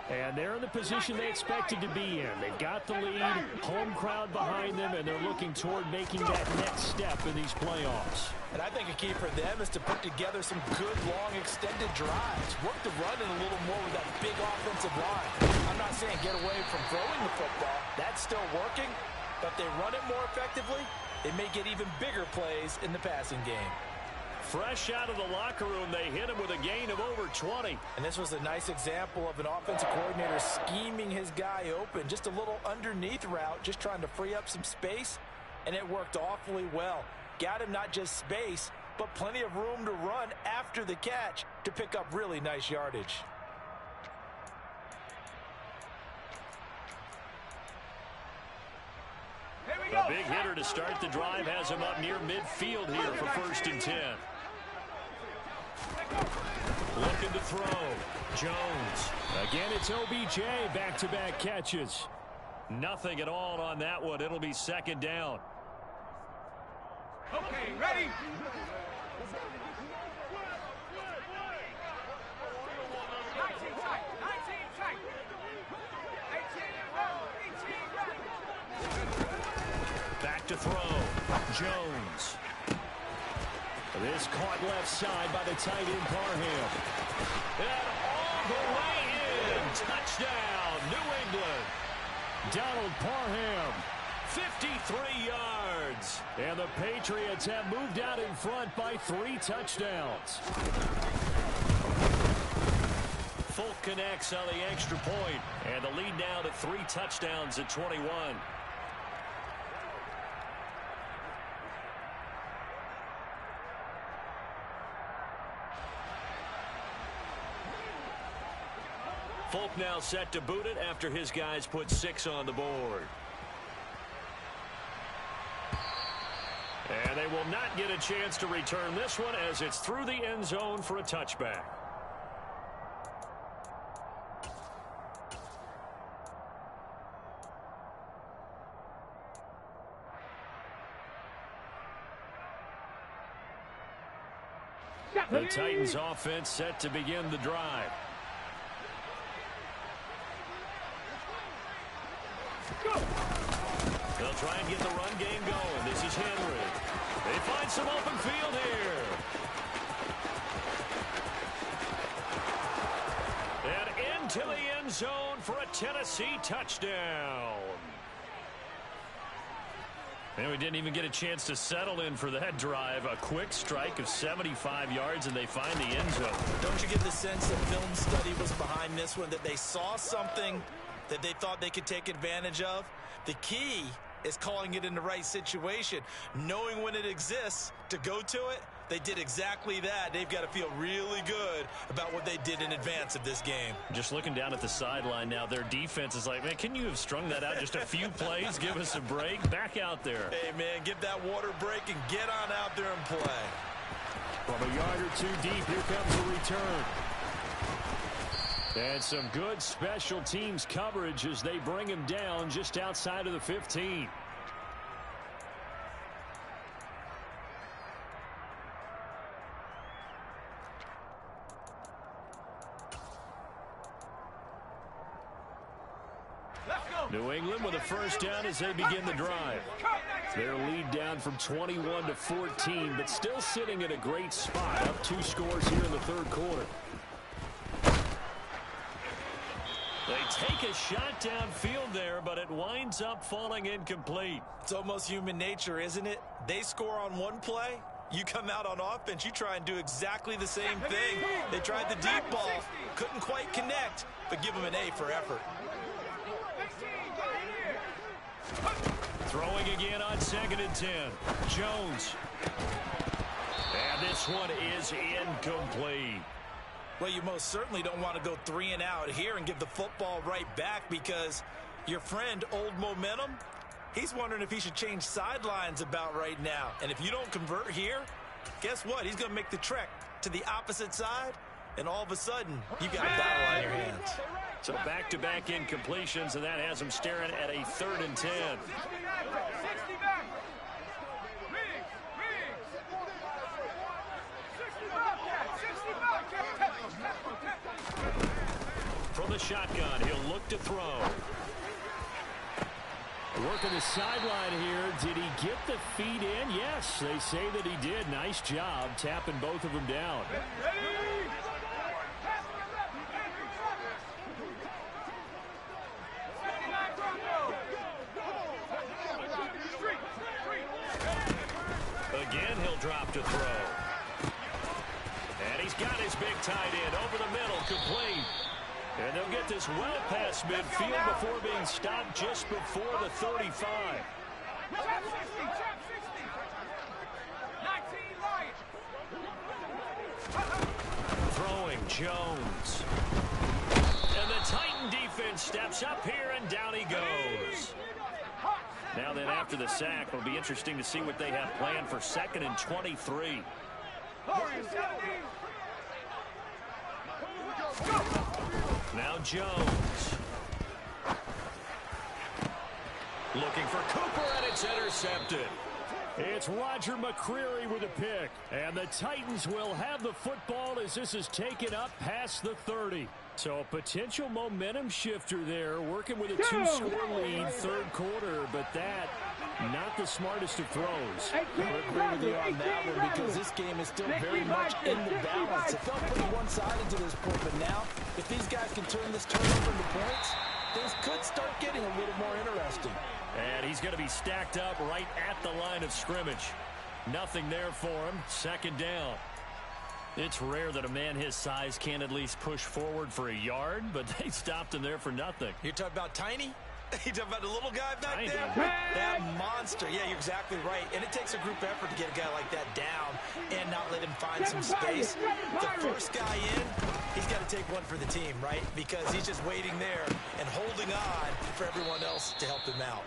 And they're in the position they expected to be in. They've got the lead, home crowd behind them, and they're looking toward making that next step in these playoffs. And I think a key for them is to put together some good, long, extended drives. Work the run in a little more with that big offensive line. I'm not saying get away from throwing the football. That's still working. But if they run it more effectively, they may get even bigger plays in the passing game. Fresh out of the locker room, they hit him with a gain of over 20. And this was a nice example of an offensive coordinator scheming his guy open. Just a little underneath route, just trying to free up some space. And it worked awfully well. Got him not just space, but plenty of room to run after the catch to pick up really nice yardage. A big hitter to start the drive has him up near midfield here for 1st and 10. Looking to throw. Jones. Again, it's OBJ. Back-to-back catches. Nothing at all on that one. It'll be 2nd down. Okay, ready? Back to throw. Jones. This caught left side by the tight end Parham. And all the way in. Touchdown, New England. Donald Parham, 53 yards. And the Patriots have moved out in front by 3 touchdowns. Folk connects on the extra point. And the lead now to 3 touchdowns at 21. Folk now set to boot it after his guys put 6 on the board. And they will not get a chance to return this one as it's through the end zone for a touchback. The Titans offense set to begin the drive. They'll try and get the run game going. This is Henry. They find some open field here. And into the end zone for a Tennessee touchdown. And we didn't even get a chance to settle in for that drive. A quick strike of 75 yards, and they find the end zone. Don't you get the sense that film study was behind this one, that they saw something that they thought they could take advantage of? The key is calling it in the right situation, knowing when it exists to go to it. They did exactly that. They've got to feel really good about what they did in advance of this game. Just looking down at the sideline now, their defense is like, man, can you have strung that out just a few plays? Give us a break. Back out there. Hey, man, give that water break and get on out there and play. From a yard or 2 deep, here comes the return. And some good special teams coverage as they bring him down just outside of the 15. New England with a first down as they begin the drive. Their lead down from 21 to 14, but still sitting at a great spot. Up 2 scores here in the 3rd quarter. They take a shot downfield there, but it winds up falling incomplete. It's almost human nature, isn't it? They score on one play. You come out on offense, you try and do exactly the same thing. They tried the deep ball, couldn't quite connect, but give them an A for effort. Throwing again on 2nd and 10. Jones. And this one is incomplete. Well, you most certainly don't want to go 3 and out here and give the football right back, because your friend, Old Momentum, he's wondering if he should change sidelines about right now. And if you don't convert here, guess what? He's going to make the trek to the opposite side, and all of a sudden, you got a battle on your hands. So back-to-back incompletions, and that has him staring at a 3rd and 10. From the shotgun, he'll look to throw. Working the sideline here. Did he get the feet in? Yes, they say that he did. Nice job tapping both of them down. Again, he'll drop to throw. And he's got his big tight end over the middle, complete. And they'll get this well past midfield before being stopped just before the 35. Throwing Jones. And the Titan defense steps up here, and down he goes. Now then, after the sack, it'll be interesting to see what they have planned for 2nd and 23. Now Jones. Looking for Cooper, and it's intercepted. It's Roger McCreary with a pick. And the Titans will have the football as this is taken up past the 30. So a potential momentum shifter there, working with a 2-score lead, 3rd quarter, but that, not the smartest of throws. I agree with you on that one because this game is still very much in the balance. It felt pretty one-sided to this point, but now, if these guys can turn this turnover into points, things could start getting a little more interesting. And he's going to be stacked up right at the line of scrimmage. Nothing there for him. 2nd down. It's rare that a man his size can't at least push forward for a yard, but they stopped him there for nothing. You're talking about Tiny? You talking about the little guy back Tiny. there? That monster. Yeah, you're exactly right. And it takes a group effort to get a guy like that down and not let him find some space. The first guy in, he's got to take one for the team, right? Because he's just waiting there and holding on for everyone else to help him out.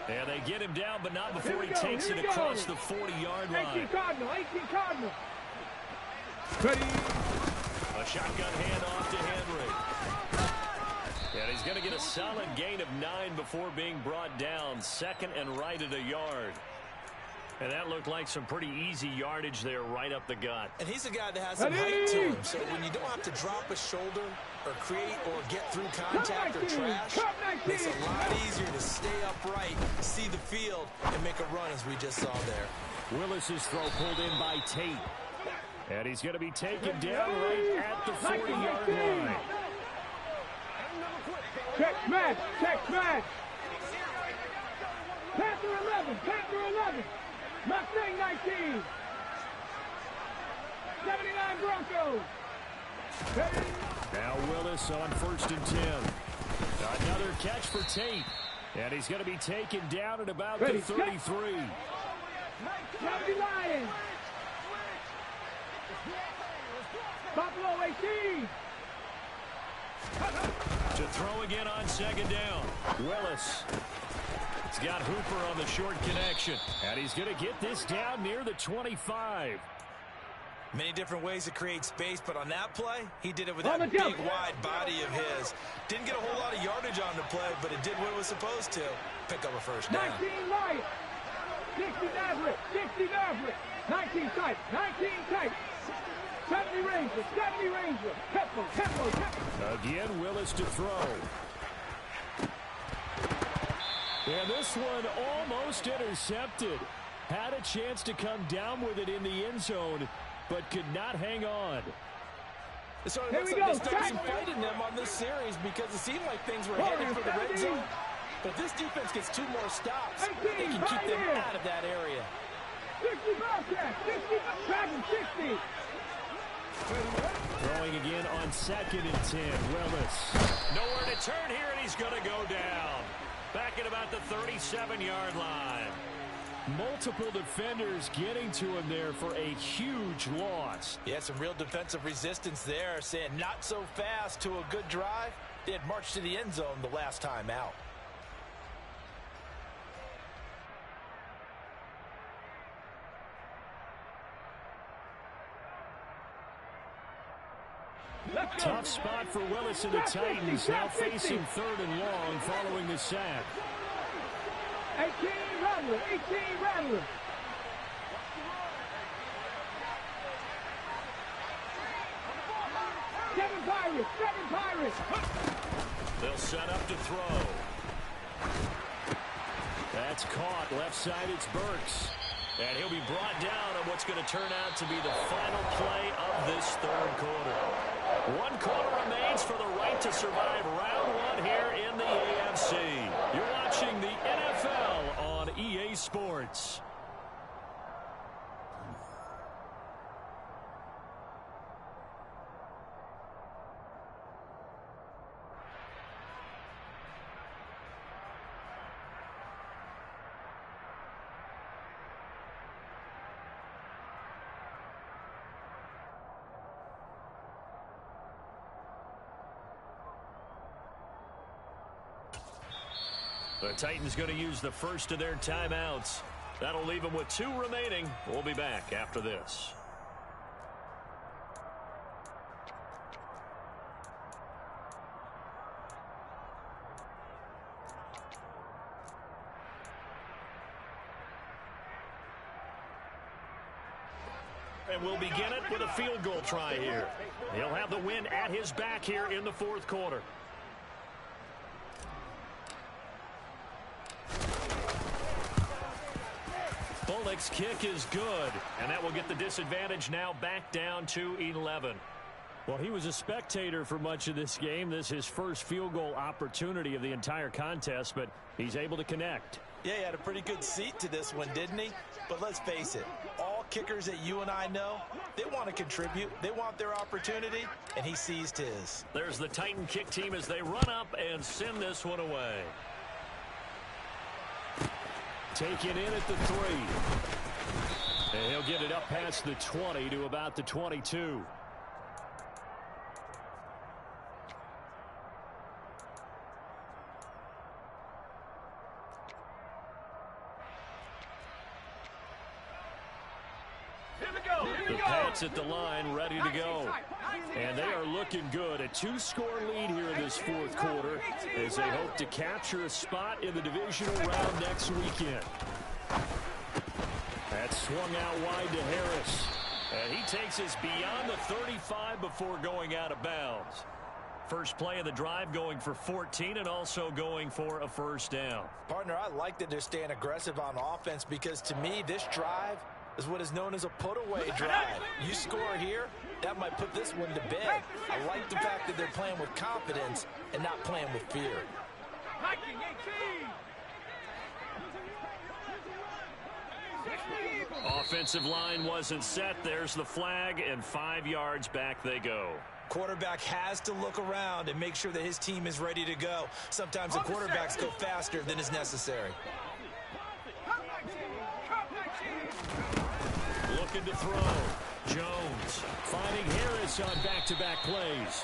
And they get him down, but not before he takes it across the 40-yard line. 18 Cardinal, 18 Cardinal. Ready. A shotgun handoff to Henry. And he's going to get a solid gain of 9 before being brought down. 2nd and right at a yard. And that looked like some pretty easy yardage there right up the gut. And he's a guy that has some height to him. So when you don't have to drop a shoulder or create or get through contact or trash, it makes it a lot easier to stay upright, see the field, and make a run as we just saw there. Willis's throw pulled in by Tate. And he's going to be taken down right at the 40-yard line. Check match, check match. Panther 11, Panther 11. Mustang 19. 79 Broncos. Ready? Now Willis on 1st and 10. Another catch for Tate. And he's going to be taken down at about the 33. 70 Lions. Buffalo 18. To throw again on 2nd down. Willis. He's got Hooper on the short connection. And he's going to get this down near the 25. Many different ways to create space, but on that play, he did it with that big, wide body of his. Didn't get a whole lot of yardage on the play, but it did what it was supposed to. Pick up a 1st down. 19 Lions. 60 Maverick. 60 Maverick. 19 tight. 19 tight. 70 Ranger. 70 Ranger. Tempo. Again, Willis to throw. And this one almost intercepted. Had a chance to come down with it in the end zone, but could not hang on. So it looks like they started some fight in them on this series because it seemed like things were headed for the red zone. But this defense gets 2 more stops. They can keep them out of that area. 60 Bobcat. 60 Dragon 60. Throwing again on 2nd and 10. Willis. Nowhere to turn here, and he's going to go down. Back at about the 37-yard line. Multiple defenders getting to him there for a huge loss. Yeah, some real defensive resistance there, saying not so fast to a good drive. They had marched to the end zone the last time out. Tough spot for Willis and the Titans, now facing 3rd and long following the sack. 18 Rattler, 18 Rattler. Pirates. 7 Pirates. They'll set up to throw. That's caught. Left side, it's Burks. And he'll be brought down on what's going to turn out to be the final play of this third quarter. 1 quarter remains for the right to survive round 1 here in the AFC. You're watching the NFL on EA Sports. The Titans going to use the first of their timeouts. That'll leave them with 2 remaining. We'll be back after this. And we'll begin it with a field goal try here. He'll have the win at his back here in the fourth quarter. Bullock's kick is good, and that will get the disadvantage now back down to 11. Well, he was a spectator for much of this game. This is his first field goal opportunity of the entire contest, but he's able to connect. Yeah, he had a pretty good seat to this one, didn't he? But let's face it, all kickers that you and I know, they want to contribute. They want their opportunity, and he seized his. There's the Titan kick team as they run up and send this one away. Taken in at the 3. And he'll get it up past the 20 to about the 22. The Pats at the line, ready to go. And they are looking good. A 2-score lead here in this fourth quarter as they hope to capture a spot in the divisional round next weekend. That's swung out wide to Harris. And he takes us beyond the 35 before going out of bounds. First play of the drive going for 14 and also going for a first down. Partner, I like that they're staying aggressive on offense because to me this drive is what is known as a put-away drive. You score here, that might put this one to bed. I like the fact that they're playing with confidence and not playing with fear. Offensive line wasn't set. There's the flag, and 5 yards back they go. Quarterback has to look around and make sure that his team is ready to go. Sometimes the quarterbacks go faster than is necessary. Looking to throw. Jones finding Harris on back-to-back plays.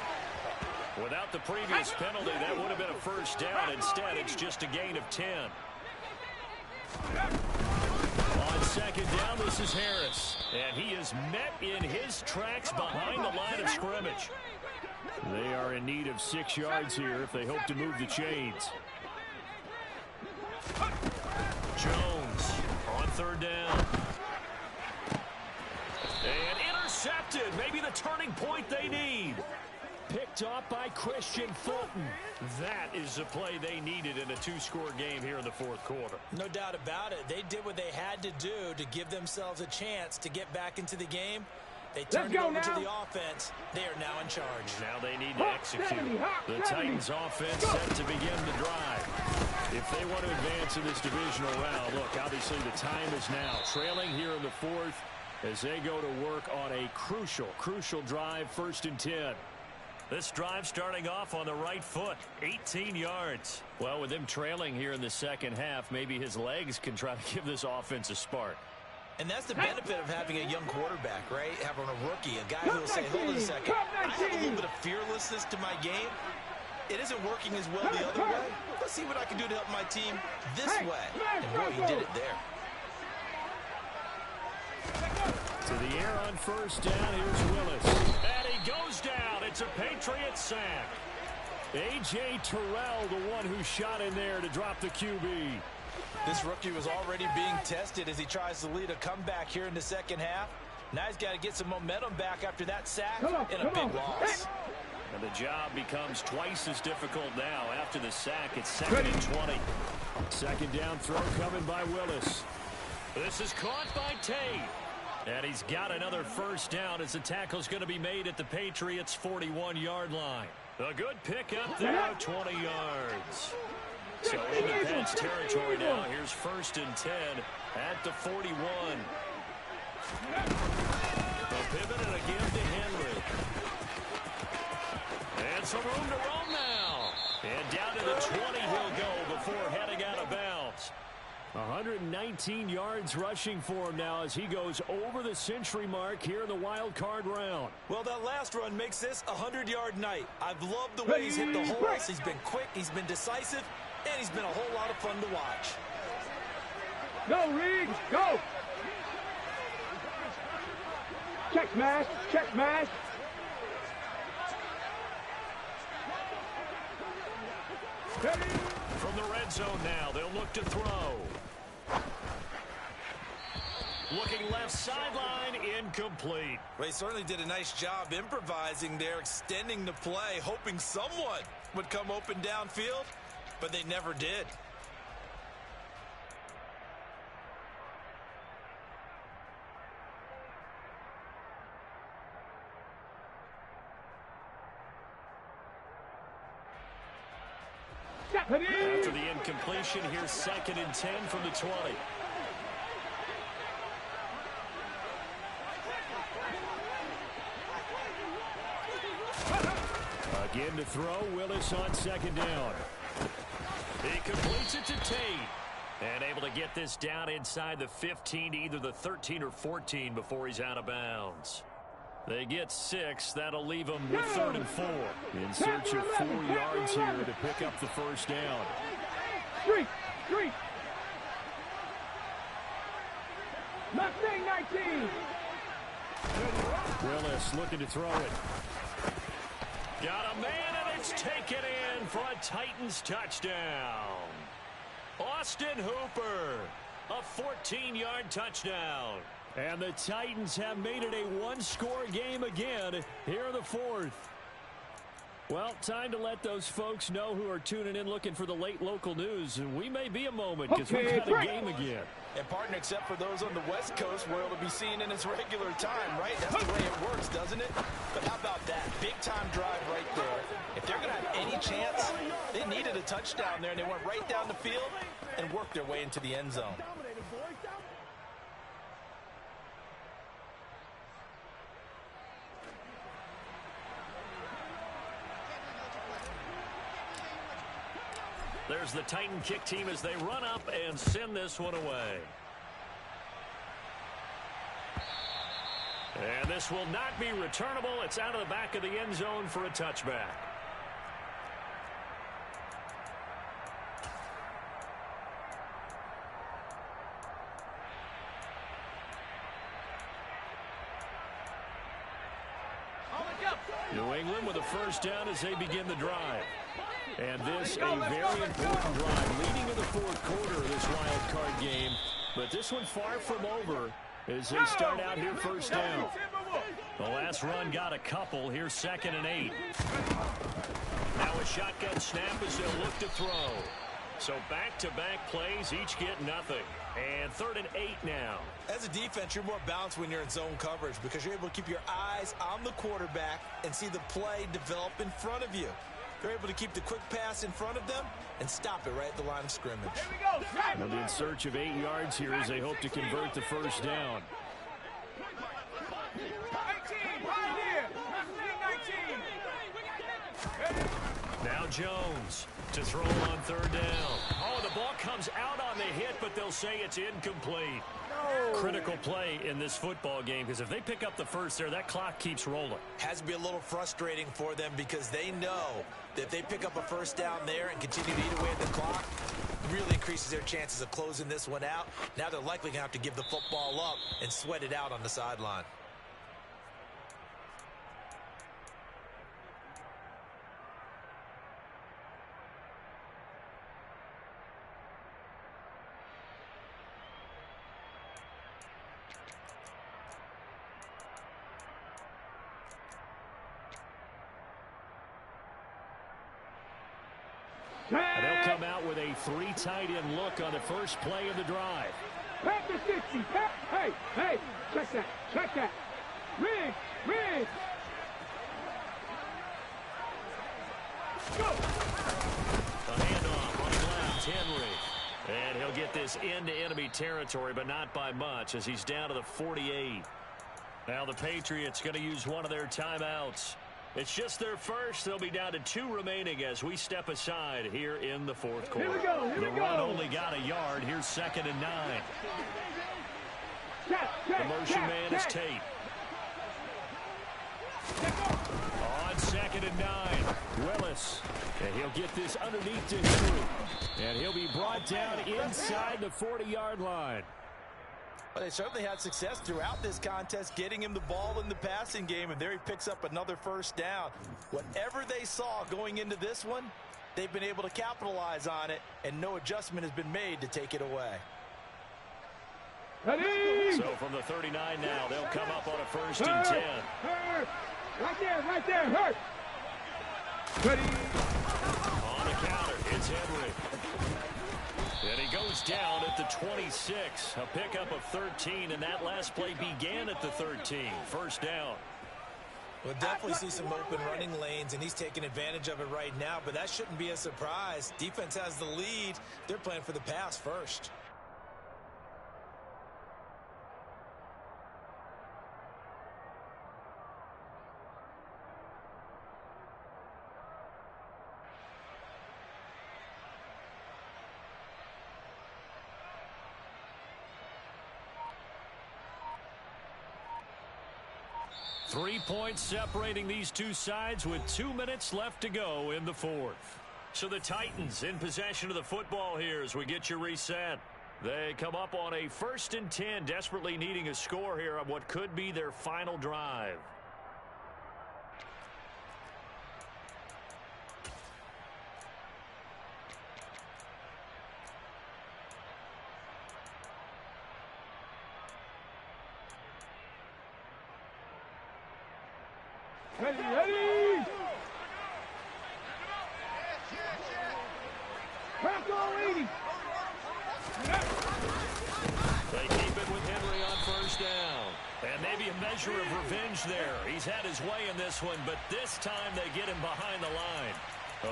Without the previous penalty, that would have been a first down. Instead, it's just a gain of 10. On second down, this is Harris. And he is met in his tracks behind the line of scrimmage. They are in need of 6 yards here if they hope to move the chains. Jones on third down. And intercepted. Maybe the turning point they need. Picked up by Christian Fulton. That is the play they needed in a 2-score game here in the fourth quarter. No doubt about it. They did what they had to do to give themselves a chance to get back into the game. They turned it over to the offense. They are now in charge. Now they need to execute. The Titans offense set to begin the drive. If they want to advance in this divisional round, look, obviously the time is now. Trailing here in the fourth as they go to work on a crucial drive, 1st and 10. This drive starting off on the right foot, 18 yards. Well, with him trailing here in the second half, maybe his legs can try to give this offense a spark. And that's the benefit of having a young quarterback, right? Having a rookie, a guy who will say, hold on a second, I have a little bit of fearlessness to my game. It isn't working as well the other way. Let's see what I can do to help my team this way. And boy, he did it there. To the air on first down, here's Willis. And he goes down. It's a Patriot sack. A.J. Terrell, the one who shot in there to drop the QB. This rookie was already being tested as he tries to lead a comeback here in the second half. Now he's got to get some momentum back after that sack and a big loss. And the job becomes twice as difficult now. After the sack, it's 2nd and 20. Second down throw coming by Willis. This is caught by Tate. And he's got another first down as the tackle's going to be made at the Patriots' 41-yard line. A good pickup there, 20 yards. So into Pats territory now. Here's 1st and 10 at the 41. A pivot and a give to Henry. And some room to roam now. And down to the 20 he'll go before heading out of bounds. 119 yards rushing for him now as he goes over the century mark here in the wild card round. Well, that last run makes this a 100-yard night. I've loved the way he's hit the holes. He's been quick, he's been decisive, and he's been a whole lot of fun to watch. Go, Reed, go! Check smash, check smash. From the red zone now, they'll look to throw. Looking left sideline, incomplete. Well, he certainly did a nice job improvising there, extending the play, hoping someone would come open downfield, but they never did. After the incompletion, here's 2nd and 10 from the 20. Again to throw, Willis on 2nd down. He completes it to Tate. And able to get this down inside the 15 to either the 13 or 14 before he's out of bounds. They get 6. That'll leave them with 3rd and 4. In search of 4 yards here to pick up the first down. Street. Mustang 19. Willis looking to throw it. Got a man, and it's taken in for a Titans touchdown. Austin Hooper, a 14-yard touchdown. And the Titans have made it a one-score game again here in the 4th. Well, time to let those folks know who are tuning in looking for the late local news. We may be a moment because we've got a game again. And partner, except for those on the West Coast, where it'll be seen in its regular time, right? That's the way it works, doesn't it? But how about that? Big-time drive right there. If they're going to have any chance, they needed a touchdown there, and they went right down the field and worked their way into the end zone. There's the Titan kick team as they run up and send this one away. And this will not be returnable. It's out of the back of the end zone for a touchback. New England with a first down as they begin the drive. And this a very important drive leading to the 4th quarter of this wild card game. But this one far from over as they start out here first down. The last run got a couple. Here's 2nd and 8. Now a shotgun snap as they'll look to throw. So back-to-back plays, each get nothing. And 3rd and 8 now. As a defense, you're more balanced when you're in zone coverage because you're able to keep your eyes on the quarterback and see the play develop in front of you. They're able to keep the quick pass in front of them and stop it right at the line of scrimmage. They'll be in search of 8 yards here as they hope to convert the first down. 19, right here. 19. Now Jones to throw on 3rd down. Oh, the ball comes out on the hit, but they'll say it's incomplete. Critical play in this football game because if they pick up the first there, that clock keeps rolling. Has to be a little frustrating for them because they know that if they pick up a first down there and continue to eat away at the clock, really increases their chances of closing this one out. Now they're likely going to have to give the football up and sweat it out on the sideline. And they'll come out with a 3 tight end look on the first play of the drive. Pack the 60. Hey, check that. Rig. Go. The handoff running left, Henry. And he'll get this into enemy territory, but not by much as he's down to the 48. Now the Patriots going to use one of their timeouts. It's just their first. They'll be down to 2 remaining as we step aside here in the fourth quarter. Here we go. The run only got a yard. Here's 2nd and 9. The motion man is Tate. On 2nd and 9, Willis. And he'll get this underneath to Henry. And he'll be brought down inside the 40-yard line. Well, they certainly had success throughout this contest, getting him the ball in the passing game, and there he picks up another first down. Whatever they saw going into this one, they've been able to capitalize on it, and no adjustment has been made to take it away. Ready? So from the 39 now, they'll come up on a 1st and 10. Hurt. Right there, hurt. Ready? On the counter, it's Henry. And he goes down at the 26. A pickup of 13, and that last play began at the 13. First down. We'll definitely see some open running lanes, and he's taking advantage of it right now, but that shouldn't be a surprise. Defense has the lead. They're playing for the pass first. Three points separating these two sides with 2 minutes left to go in the fourth. So the Titans in possession of the football here as we get you reset. They come up on a 1st and 10, desperately needing a score here on what could be their final drive. Ready! Bronco 80. They keep it with Henry on first down. And maybe a measure of revenge there. He's had his way in this one, but this time they get him behind the line.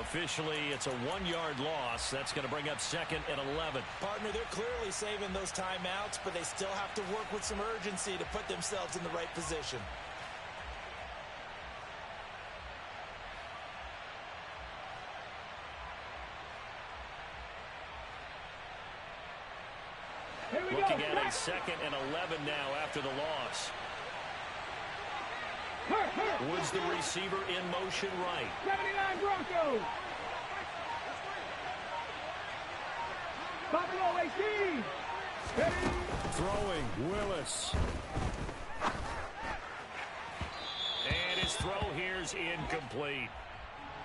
Officially, it's a 1-yard loss. That's going to bring up 2nd and 11. Partner, they're clearly saving those timeouts, but they still have to work with some urgency to put themselves in the right position. Looking at a 2nd and 11 now after the loss. Woods the receiver in motion right. 79 Broncos. Buffalo 18. Ready? Throwing, Willis. And his throw here's incomplete.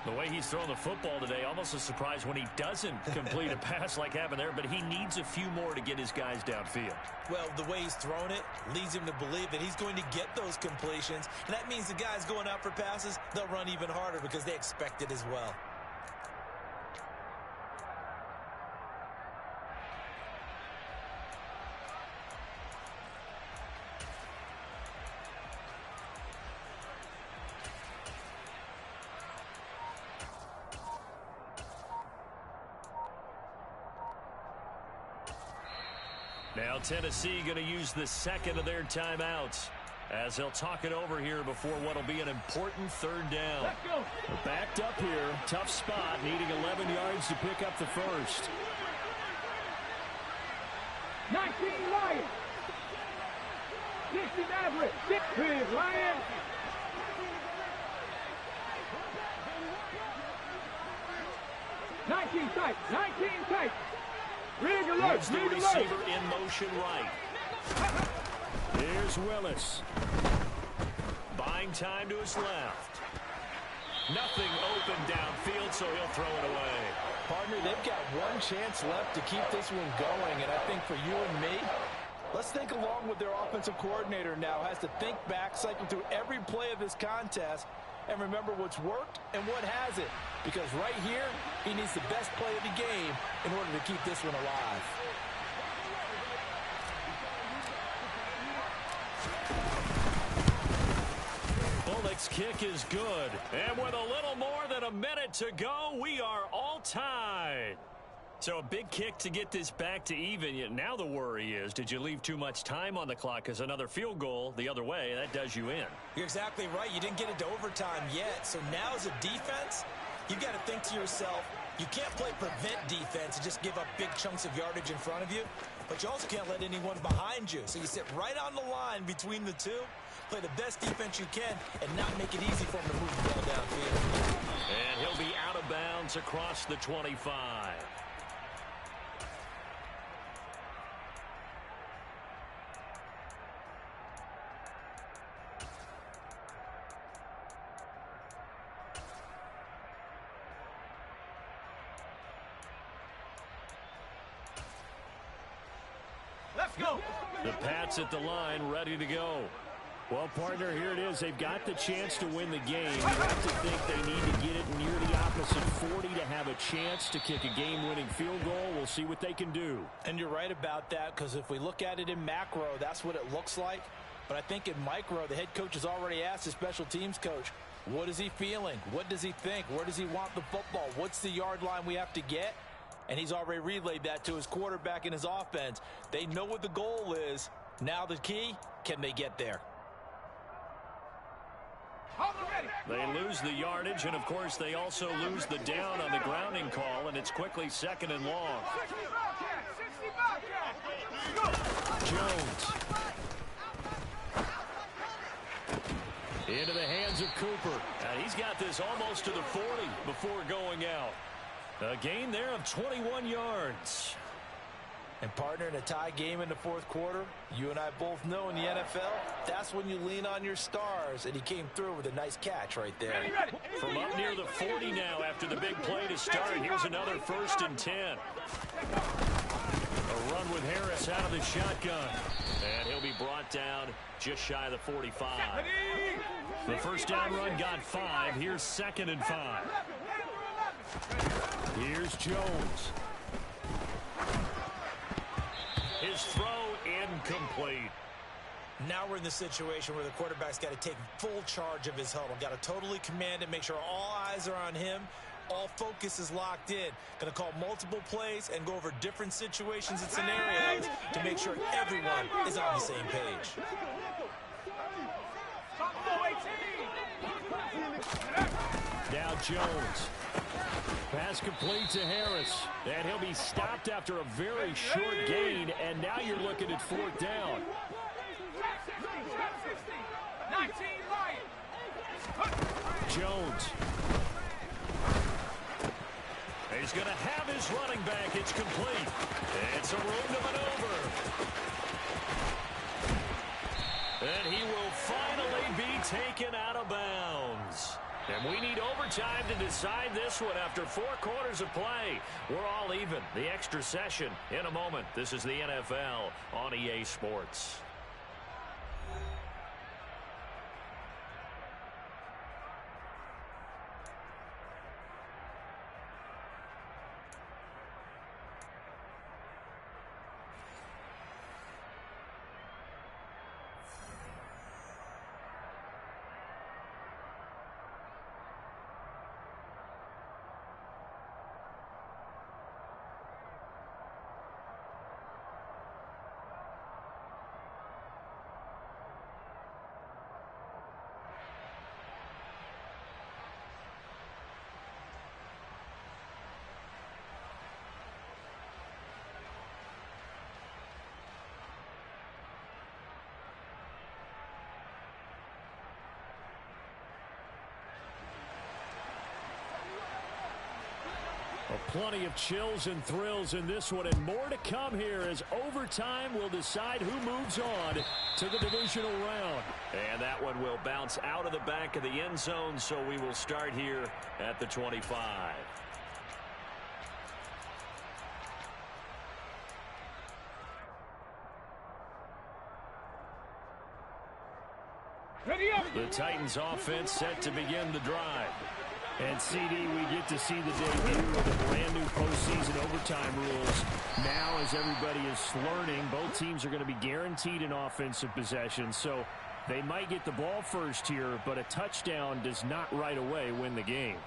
The way he's thrown the football today, almost a surprise when he doesn't complete a pass like happened there, but he needs a few more to get his guys downfield. Well, the way he's thrown it leads him to believe that he's going to get those completions, and that means the guys going out for passes, they'll run even harder because they expect it as well. Now Tennessee going to use the 2nd of their timeouts as they'll talk it over here before what will be an important 3rd down. Let's go. They're backed up here. Tough spot, needing 11 yards to pick up the first. 19 Lions. 60 Maverick. 6 Lions. Nineteen tight. Rig alert. Woods the receiver in motion right. Here's Willis. Buying time to his left. Nothing open downfield, so he'll throw it away. Partner, they've got one chance left to keep this one going, and I think for you and me, let's think along with their offensive coordinator now. Has to think back, cycle through every play of this contest, and remember what's worked and what hasn't. Because right here, he needs the best play of the game in order to keep this one alive. Bullock's kick is good. And with a little more than a minute to go, we are all tied. So a big kick to get this back to even. Yet now the worry is, did you leave too much time on the clock? Because another field goal the other way, that does you in. You're exactly right. You didn't get into overtime yet. So now as a defense, you've got to think to yourself, you can't play prevent defense and just give up big chunks of yardage in front of you. But you also can't let anyone behind you. So you sit right on the line between the two, play the best defense you can, and not make it easy for him to move the ball downfield. And he'll be out of bounds across the 25. Let's go. The Pats at the line, ready to go. Well, partner, here it is. They've got the chance to win the game. You have to think they need to get it near the opposite 40 to have a chance to kick a game-winning field goal. We'll see what they can do. And you're right about that, because if we look at it in macro, that's what it looks like. But I think in micro, the head coach has already asked the special teams coach, what is he feeling? What does he think? Where does he want the football? What's the yard line we have to get? And he's already relayed that to his quarterback and his offense. They know what the goal is. Now the key, can they get there? They lose the yardage, and of course they also lose the down on the grounding call, and it's quickly second and long. Jones. Into the hands of Cooper. And he's got this almost to the 40 before going out. A gain there of 21 yards. And partner, in a tie game in the fourth quarter, you and I both know in the NFL, that's when you lean on your stars, and he came through with a nice catch right there. From up near the 40 now after the big play to start, here's another 1st and 10. A run with Harris out of the shotgun. And he'll be brought down just shy of the 45. The first down run got 5. Here's 2nd and 5. Here's Jones. His throw incomplete. Now we're in the situation where the quarterback's got to take full charge of his huddle. Got to totally command it, make sure all eyes are on him. All focus is locked in. Going to call multiple plays and go over different situations and scenarios to make sure everyone is on the same page. Now Jones. Pass complete to Harris. And he'll be stopped after a very short gain. And now you're looking at 4th down. Jones. He's going to have his running back. It's complete. It's a room to maneuver. And he will finally be taken out of bounds. And we need overtime to decide this one after 4 quarters of play. We're all even. The extra session in a moment. This is the NFL on EA Sports. Well, plenty of chills and thrills in this one, and more to come here as overtime will decide who moves on to the divisional round. And that one will bounce out of the back of the end zone, so we will start here at the 25. Ready up. The Titans offense set to begin the drive. And CD, we get to see the debut of the brand new postseason overtime rules. Now, as everybody is learning, both teams are going to be guaranteed an offensive possession. So they might get the ball first here, but a touchdown does not right away win the game.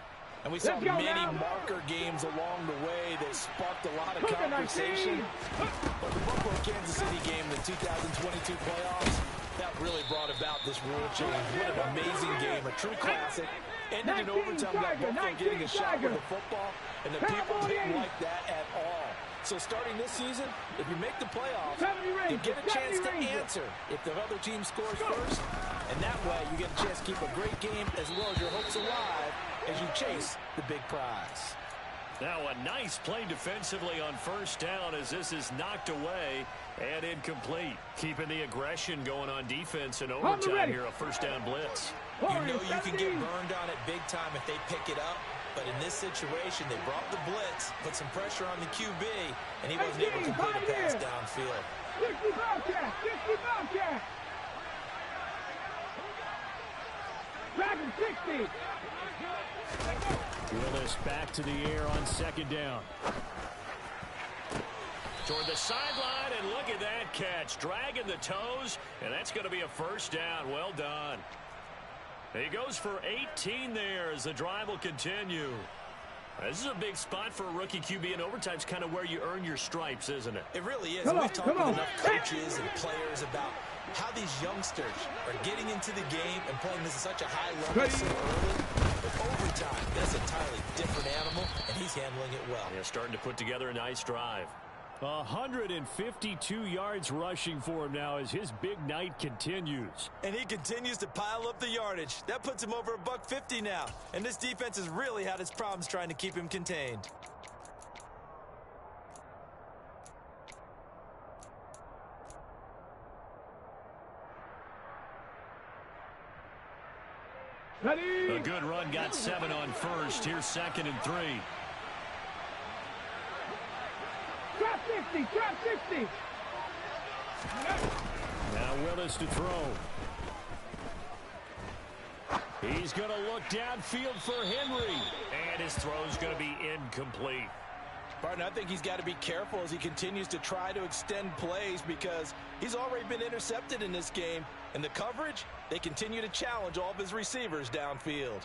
And we saw many marker games along the way that sparked a lot of conversation. But the Buffalo-Kansas City game, the 2022 playoffs, that really brought about this rule change. What an amazing game, a true classic. Ended in overtime, got Buffalo getting a shot with the football, and the people didn't like that at all. So starting this season, if you make the playoffs, you get a chance to answer if the other team scores first. And that way, you get a chance to keep a great game as well as your hopes alive as you chase the big prize. Now a nice play defensively on first down as this is knocked away and incomplete. Keeping the aggression going on defense in overtime here, a first down blitz. You know you can get burned on it big time if they pick it up. But in this situation, they brought the blitz, put some pressure on the QB, and he wasn't able to complete a pass downfield. 60 Bobcat! 60 Bobcat! Dragon 60! Willis back to the air on second down. Toward the sideline, and look at that catch. Dragging the toes, and that's going to be a first down. Well done. He goes for 18 there as the drive will continue. This is a big spot for a rookie QB, and overtime's kind of where you earn your stripes, isn't it? It really is. We've talked with enough coaches and players about how these youngsters are getting into the game and playing this at such a high level so early. With overtime, that's an entirely different animal, and he's handling it well. Yeah, starting to put together a nice drive. 152 yards rushing for him now as his big night continues. And he continues to pile up the yardage. That puts him over $150 now. And this defense has really had its problems trying to keep him contained. Ready? A good run got 7 on first. Here's 2nd and 3. Trap 60! Trap 60! Now Willis to throw. He's going to look downfield for Henry. And his throw's going to be incomplete. Barton, I think he's got to be careful as he continues to try to extend plays because he's already been intercepted in this game. And the coverage, they continue to challenge all of his receivers downfield.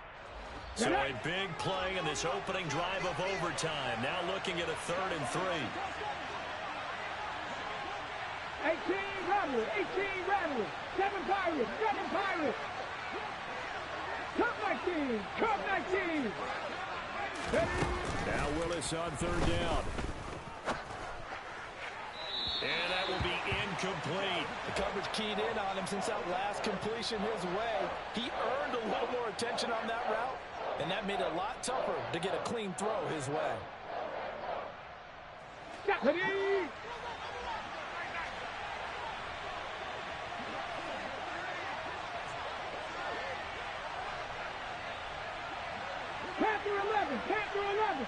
So a big play in this opening drive of overtime. Now looking at a 3rd and 3. 18 Rattler, 18 Rattler, 7 Pirates, 7 Pirates. Cup 19, Cup 19. Ready? Now Willis on 3rd down. And that will be incomplete. The coverage keyed in on him since that last completion his way. He earned a little more attention on that route, and that made it a lot tougher to get a clean throw his way. Ready? Panther 11, Panther 11.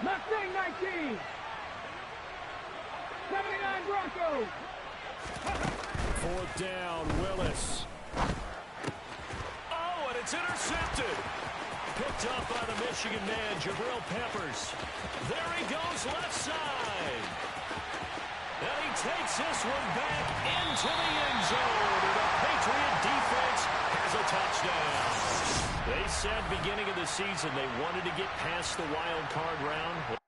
Mustang 19. 79 Broncos. 4th down, Willis. Oh, and it's intercepted. Picked up by the Michigan man, Jabril Peppers. There he goes, left side. And he takes this one back into the end zone. And the Patriot defense has a touchdown. They said beginning of the season they wanted to get past the wild card round.